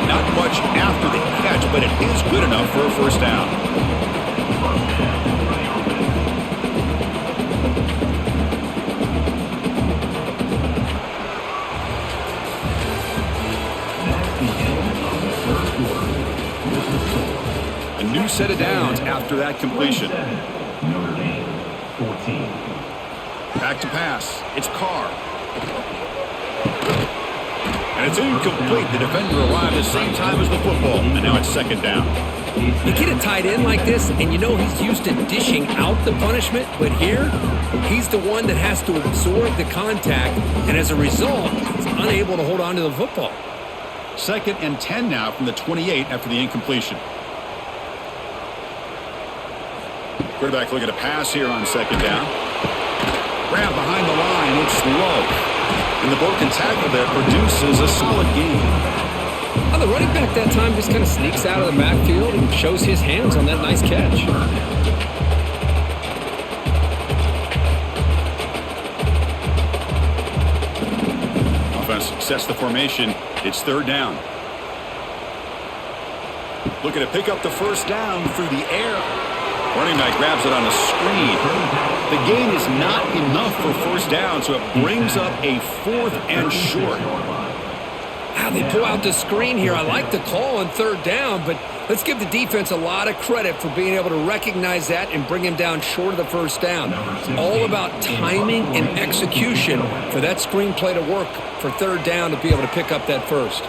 [SPEAKER 1] Not much after the catch, but it is good enough for a first down. A new set of downs after that completion.
[SPEAKER 3] Notre Dame 14.
[SPEAKER 1] Back to pass. It's Carr. And it's incomplete. The defender arrived at the same time as the football. And now it's second down.
[SPEAKER 2] You get a tight end like this, and you know he's used to dishing out the punishment, but here, he's the one that has to absorb the contact, and as a result, he's unable to hold on to the football.
[SPEAKER 1] 2nd and 10 now from the 28 after the incompletion. Quarterback looking to pass here on 2nd down. Grab behind the line. It's low. And the broken tackle there produces a solid gain.
[SPEAKER 2] Well, the running back that time just kind of sneaks out of the backfield and shows his hands on that nice catch.
[SPEAKER 1] Offense sets the formation. It's 3rd down. Looking to pick up the 1st down through the air. Running back grabs it on a screen. The gain is not enough for 1st down, so it brings up a 4th and short.
[SPEAKER 2] How they pull out the screen here. I like the call on 3rd down, but let's give the defense a lot of credit for being able to recognize that and bring him down short of the 1st down. It's all about timing and execution for that screenplay to work for 3rd down to be able to pick up that 1st.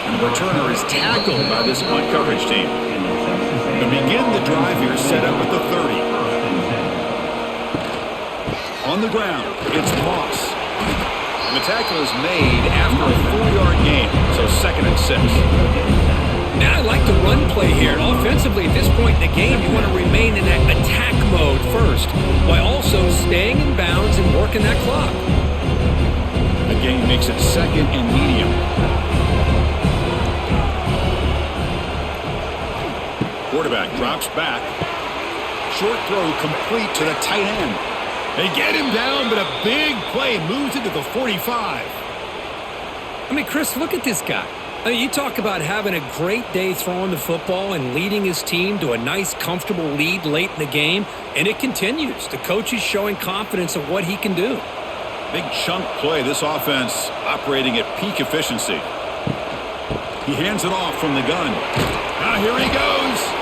[SPEAKER 1] And the returner is tackled by this punt coverage team. To begin the drive here, set up at the 30. On the ground, it's Moss. And the tackle is made after a 4-yard gain, so 2nd and 6.
[SPEAKER 2] Now I like the run play here. Offensively, at this point in the game, you want to remain in that attack mode first, while also staying in bounds and working that clock.
[SPEAKER 1] The gain makes it 2nd and medium. Quarterback drops back. Short throw complete to the tight end. They get him down, but a big play moves into the 45.
[SPEAKER 2] I mean, Chris, look at this guy. I mean, you talk about having a great day throwing the football and leading his team to a nice, comfortable lead late in the game, and it continues. The coach is showing confidence of what he can do.
[SPEAKER 1] Big chunk play. This offense operating at peak efficiency. He hands it off from the gun. Now here he goes.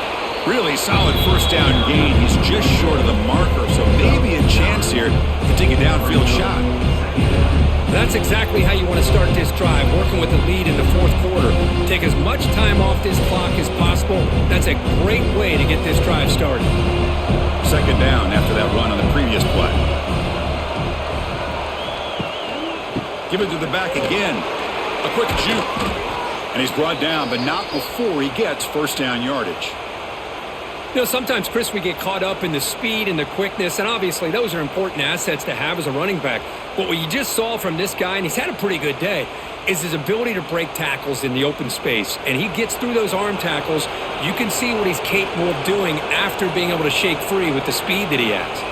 [SPEAKER 1] Really solid 1st down gain. He's just short of the marker, so maybe a chance here to take a downfield shot.
[SPEAKER 2] That's exactly how you want to start this drive, working with the lead in the 4th quarter. Take as much time off this clock as possible. That's a great way to get this drive started.
[SPEAKER 1] 2nd down after that run on the previous play. Give it to the back again. A quick juke. And he's brought down, but not before he gets 1st down yardage.
[SPEAKER 2] You know, sometimes, Chris, we get caught up in the speed and the quickness, and obviously those are important assets to have as a running back. But what you just saw from this guy, and he's had a pretty good day, is his ability to break tackles in the open space. And he gets through those arm tackles. You can see what he's capable of doing after being able to shake free with the speed that he has.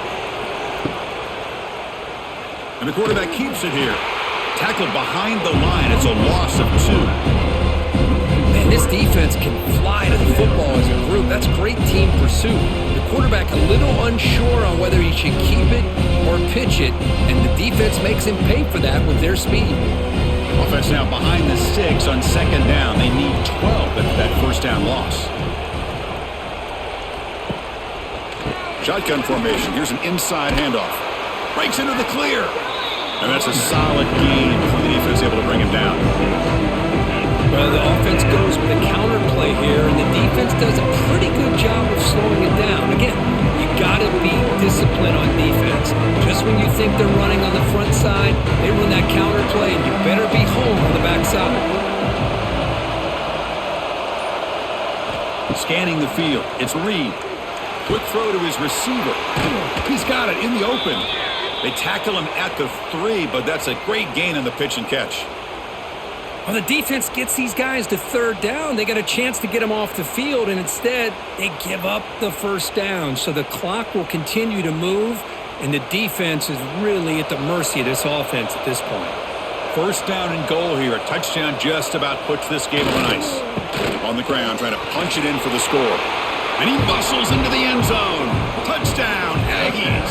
[SPEAKER 1] And the quarterback keeps it here. Tackled behind the line. It's a loss of 2.
[SPEAKER 2] Man, this defense can fly to the football as a group. That's great team pursuit. The quarterback a little unsure on whether he should keep it or pitch it, and the defense makes him pay for that with their speed.
[SPEAKER 1] Offense now behind the 6 on 2nd down. They need 12 after that 1st down loss. Shotgun formation. Here's an inside handoff. Breaks into the clear. And that's a solid gain before the defense able to bring him down.
[SPEAKER 2] Well, the offense goes with a counter play here, and the defense does a pretty good job of slowing it down. Again, you got to be disciplined on defense. Just when you think they're running on the front side, they run that counter play, and you better be home on the back side.
[SPEAKER 1] Scanning the field. It's Reed. Quick throw to his receiver. He's got it in the open. They tackle him at the 3, but that's a great gain in the pitch and catch.
[SPEAKER 2] Well, the defense gets these guys to 3rd down. They got a chance to get them off the field, and instead they give up the 1st down. So the clock will continue to move, and the defense is really at the mercy of this offense at this point.
[SPEAKER 1] 1st down and goal here. A touchdown just about puts this game on ice. On the ground, trying to punch it in for the score. And he bustles into the end zone. Touchdown, Aggies.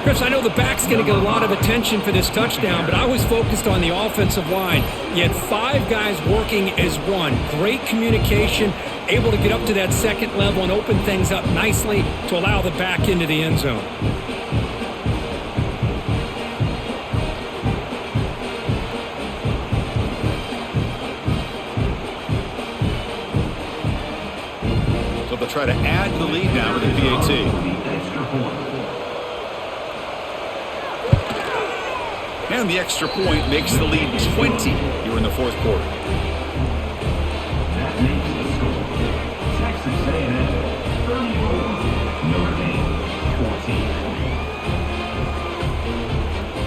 [SPEAKER 2] Chris, I know the back's going to get a lot of attention for this touchdown, but I was focused on the offensive line. You had 5 guys working as one. Great communication, able to get up to that second level and open things up nicely to allow the back into the end zone.
[SPEAKER 1] So they'll try to add the lead now with the PAT. And the extra point makes the lead 20 here in the fourth quarter.
[SPEAKER 3] That makes the score. Texas A&M 34, Notre Dame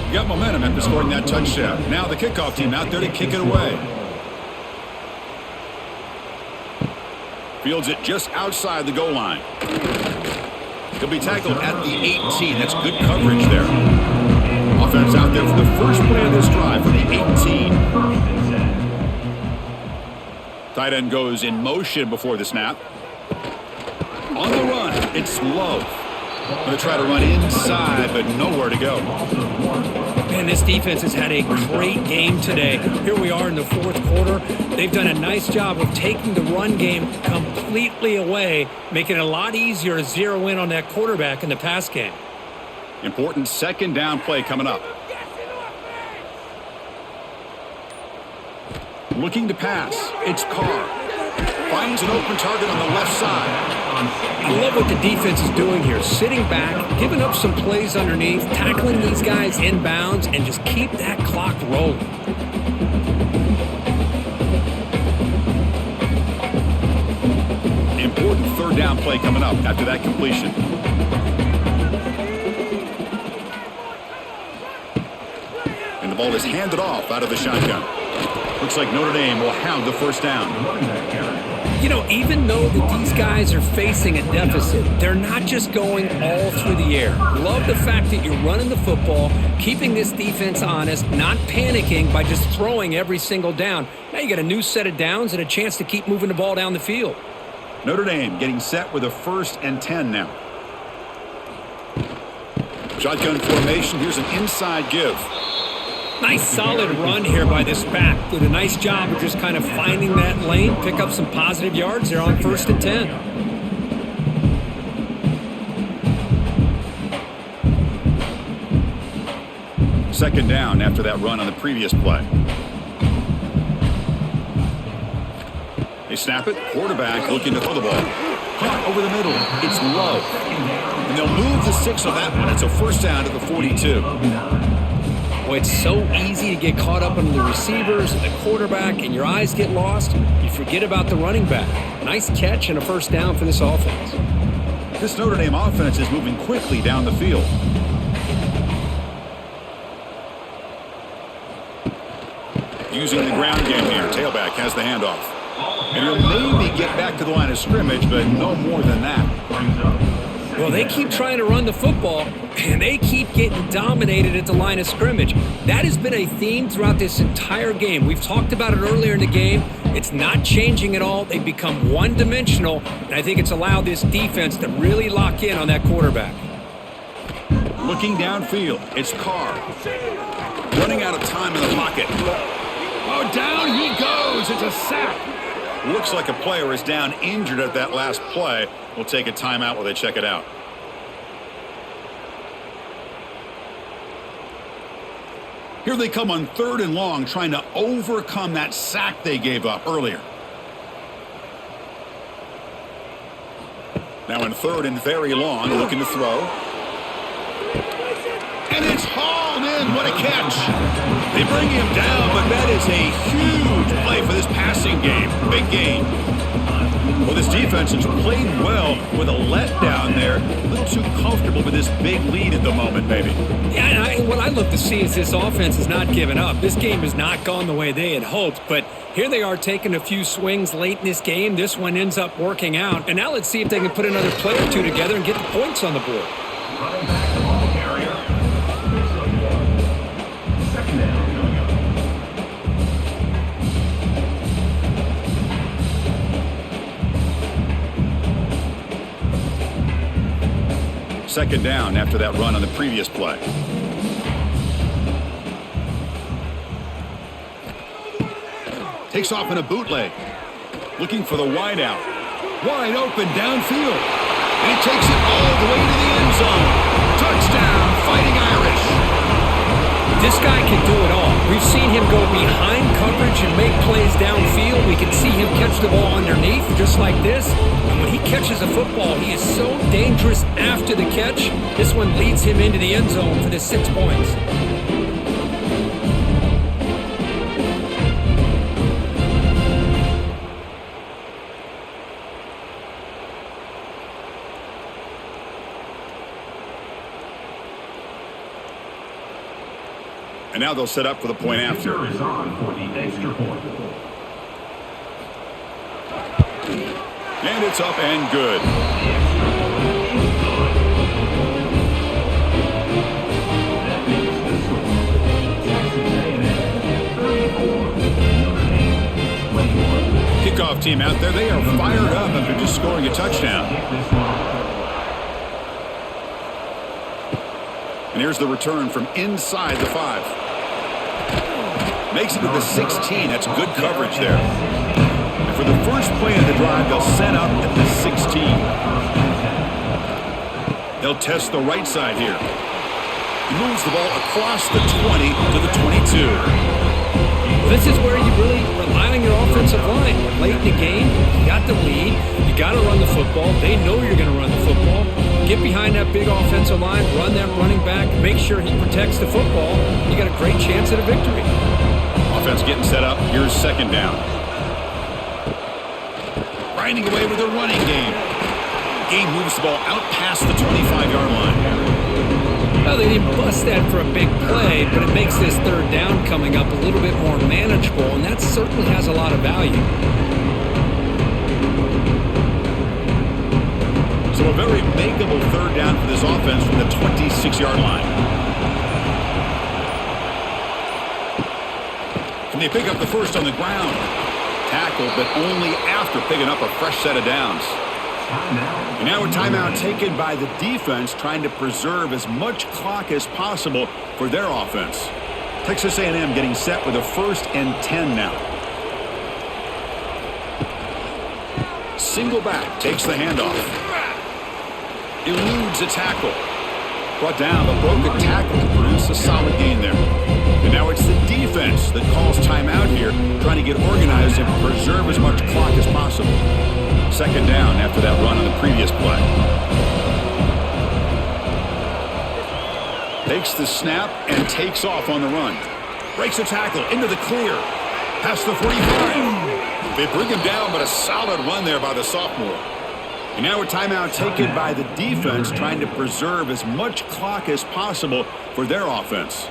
[SPEAKER 3] 14.
[SPEAKER 1] Got momentum after scoring that touchdown. Now the kickoff team out there to kick it away. Fields it just outside the goal line. He'll be tackled at the 18. That's good coverage there. Offense out there for the first play of this drive for the 18. Tight end goes in motion before the snap. On the run, it's Love. Going to try to run inside, but nowhere to go.
[SPEAKER 2] Man, this defense has had a great game today. Here we are in the fourth quarter. They've done a nice job of taking the run game completely away, making it a lot easier to zero in on that quarterback in the pass game.
[SPEAKER 1] Important second down play coming up. Looking to pass. It's Carr. Finds an open target on the left side.
[SPEAKER 2] I love what the defense is doing here. Sitting back, giving up some plays underneath, tackling these guys in bounds, and just keep that clock rolling.
[SPEAKER 1] Important third down play coming up after that completion. And the ball is handed off out of the shotgun. Looks like Notre Dame will have the first down.
[SPEAKER 2] You know, even though that these guys are facing a deficit, they're not just going all through the air. Love the fact that you're running the football, keeping this defense honest, not panicking by just throwing every single down. Now you got a new set of downs and a chance to keep moving the ball down the field.
[SPEAKER 1] Notre Dame getting set with a 1st and 10 now. Shotgun formation. Here's an inside give.
[SPEAKER 2] Nice solid run here by this back. Did a nice job of just kind of finding that lane, pick up some positive yards there on 1st and 10.
[SPEAKER 1] Second down after that run on the previous play. They snap it. Quarterback looking to throw the ball. Caught over the middle. It's Love. And they'll move the 6 on that one. It's a first down to the 42.
[SPEAKER 2] Boy, it's so easy to get caught up on the receivers and the quarterback, and your eyes get lost. You forget about the running back. Nice catch and a first down for this offense.
[SPEAKER 1] This Notre Dame offense is moving quickly down the field. Using the ground game here. Tailback has the handoff. And he'll maybe get back to the line of scrimmage, but no more than that.
[SPEAKER 2] Well, they keep trying to run the football, and they keep getting dominated at the line of scrimmage. That has been a theme throughout this entire game. We've talked about it earlier in the game. It's not changing at all. They've become one-dimensional, and I think it's allowed this defense to really lock in on that quarterback.
[SPEAKER 1] Looking downfield, it's Carr. Running out of time in the pocket. Oh, down he goes. It's a sack. Looks like a player is down injured at that last play. We'll take a timeout while they check it out. Here they come on 3rd and long, trying to overcome that sack they gave up earlier. Now in 3rd and very long, looking to throw. And it's hauled in. What a catch. They bring him down, but that is a huge play for this passing game. Big gain. Well, this defense has played well with a letdown there. A little too comfortable with this big lead at the moment, maybe.
[SPEAKER 2] Yeah, and what I look to see is this offense has not given up. This game has not gone the way they had hoped, but here they are taking a few swings late in this game. This one ends up working out, and now let's see if they can put another play or two together and get the points on the board.
[SPEAKER 3] Running back the ball carrier. Second down coming up.
[SPEAKER 1] second down after that run on the previous play. Takes off in a bootleg. Looking for the wide out. Wide open downfield. And he takes it all the way to the end zone. Touchdown, Fighting Irish.
[SPEAKER 2] This guy can do it all. We've seen him go behind coverage and make plays downfield. We can see him catch the ball underneath just like this. And when he catches a football, he is so dangerous after the catch. This one leads him into the end zone for the 6 points.
[SPEAKER 1] And now they'll set up for the point after.
[SPEAKER 3] Is on for the extra point.
[SPEAKER 1] And it's up and good.
[SPEAKER 3] That makes the score. Texas A&M 34, Notre Dame 21.
[SPEAKER 1] Kickoff team out there. They are fired up after just scoring a touchdown.
[SPEAKER 3] Kick this one.
[SPEAKER 1] And here's the return from inside the 5. Makes it to the 16. That's good coverage there. And for the first play of the drive, they'll set up at the 16. They'll test the right side here. He moves the ball across the 20 to the 22.
[SPEAKER 2] This is where you really rely on your offensive line. Late in the game, you got the lead. You got to run the football. They know you're going to run the football. Get behind that big offensive line, run that running back, make sure he protects the football. You got a great chance at a victory.
[SPEAKER 1] Offense getting set up. Here's second down. Grinding away with a running game. Game moves the ball out past the 25-yard line.
[SPEAKER 2] Well, they didn't bust that for a big play, but it makes this third down coming up a little bit more manageable, and that certainly has a lot of value.
[SPEAKER 1] So a very makeable third down for this offense from the 26-yard line. Can they pick up the first on the ground? Tackle, but only after picking up a fresh set of downs. And now a timeout taken by the defense, trying to preserve as much clock as possible for their offense. Texas A&M getting set with a 1st and 10 now. Single back, takes the handoff. Eludes a tackle. Brought down, but broke a tackle to produce a solid gain there. And now it's the defense that calls timeout here, trying to get organized and preserve as much clock as possible. Second down after that run on the previous play. Takes the snap and takes off on the run. Breaks a tackle into the clear. Past the 45. They bring him down, but a solid run there by the sophomore. And now a timeout taken by the defense, trying to preserve as much clock as possible for their offense.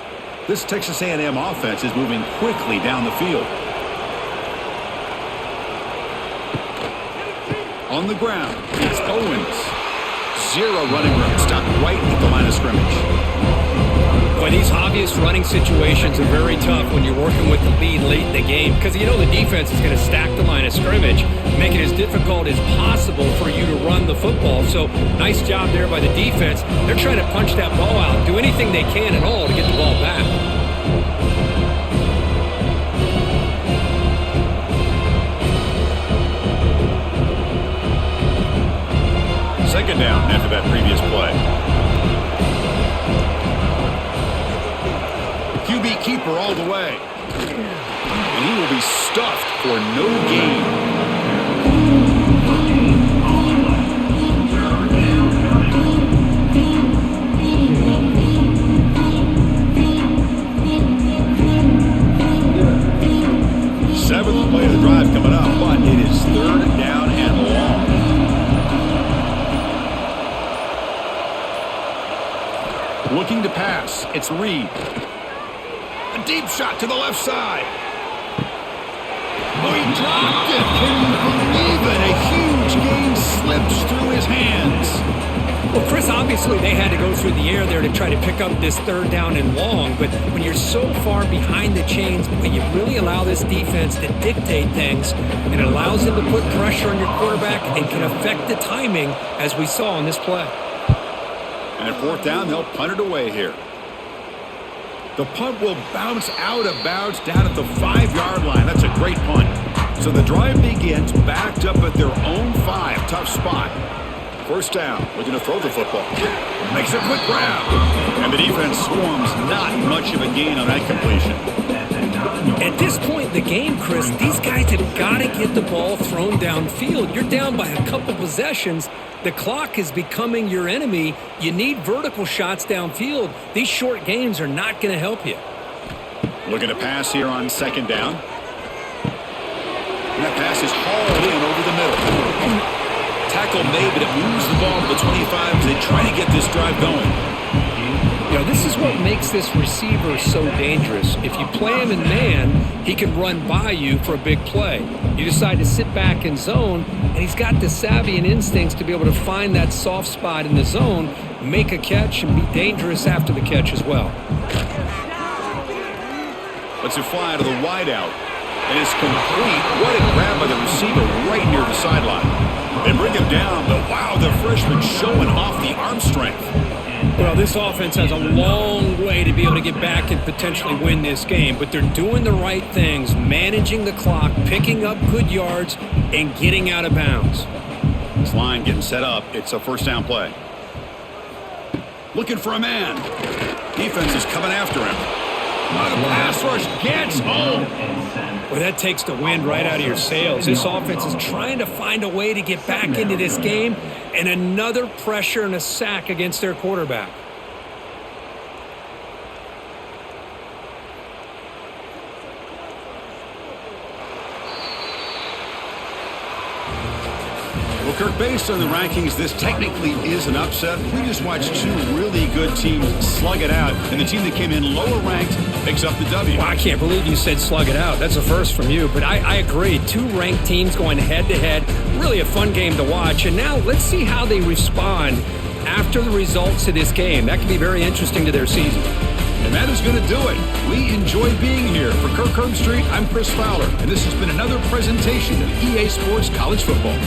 [SPEAKER 1] This Texas A&M offense is moving quickly down the field. On the ground, it's Owens. 0 running room, stopped right at the line of scrimmage.
[SPEAKER 2] Boy, these obvious running situations are very tough when you're working with the lead late in the game, because you know the defense is going to stack the line of scrimmage, make it as difficult as possible for you to run the football. So nice job there by the defense. They're trying to punch that ball out, do anything they can at all to get the ball back.
[SPEAKER 1] Second down after that previous play. QB keeper all the way. And he will be stuffed for no gain. Seventh play of the drive coming up, but it is third down and long. Looking to pass. It's Reed. A deep shot to the left side. Oh, he dropped it. Can you believe it? A huge gain slips through his hands.
[SPEAKER 2] Well, Chris, obviously they had to go through the air there to try to pick up this third down and long, but when you're so far behind the chains, when you really allow this defense to dictate things, and it allows them to put pressure on your quarterback and can affect the timing, as we saw on this play.
[SPEAKER 1] And And at fourth down, they'll punt it away here. The punt will bounce out of bounds down at the 5-yard line. That's a great punt. So the drive begins backed up at their own 5. Tough spot. First down, looking to throw the football. Makes a quick grab. And the defense swarms. Not much of a gain on that completion.
[SPEAKER 2] At this point in the game, Chris, these guys have got to get the ball thrown downfield. You're down by a couple possessions. The clock is becoming your enemy. You need vertical shots downfield. These short gains are not going to help you.
[SPEAKER 1] Looking to pass here on second down. And that pass is hauled in over the middle. Tackle made, but it moves the ball to the 25 as they try to get this drive going.
[SPEAKER 2] You know, this is what makes this receiver so dangerous. If you play him in man, he can run by you for a big play. You decide to sit back in zone, and he's got the savvy and instincts to be able to find that soft spot in the zone, make a catch, and be dangerous after the catch as well.
[SPEAKER 1] Lets it fly to the wideout. And it's complete. What a grab by the receiver right near the sideline. They bring him down, but wow, the freshman showing off the arm strength.
[SPEAKER 2] Well, this offense has a long way to be able to get back and potentially win this game, but they're doing the right things, managing the clock, picking up good yards, and getting out of bounds.
[SPEAKER 1] This line getting set up. It's a first down play. Looking for a man. Defense is coming after him. The pass rush gets home.
[SPEAKER 2] Well, that takes the wind right out of your sails. This offense is trying to find a way to get back into this game, and another pressure and a sack against their quarterback.
[SPEAKER 1] Well, Kirk, based on the rankings, this technically is an upset. We just watched two really good teams slug it out, and the team that came in lower ranked picks up the W.
[SPEAKER 2] Well, I can't believe you said slug it out. That's a first from you, but I agree. Two ranked teams going head-to-head. Really a fun game to watch. And now let's see how they respond after the results of this game. That could be very interesting to their season.
[SPEAKER 1] And that is going to do it. We enjoy being here. For Kirk Herbstreit, I'm Chris Fowler, and this has been another presentation of EA Sports College Football.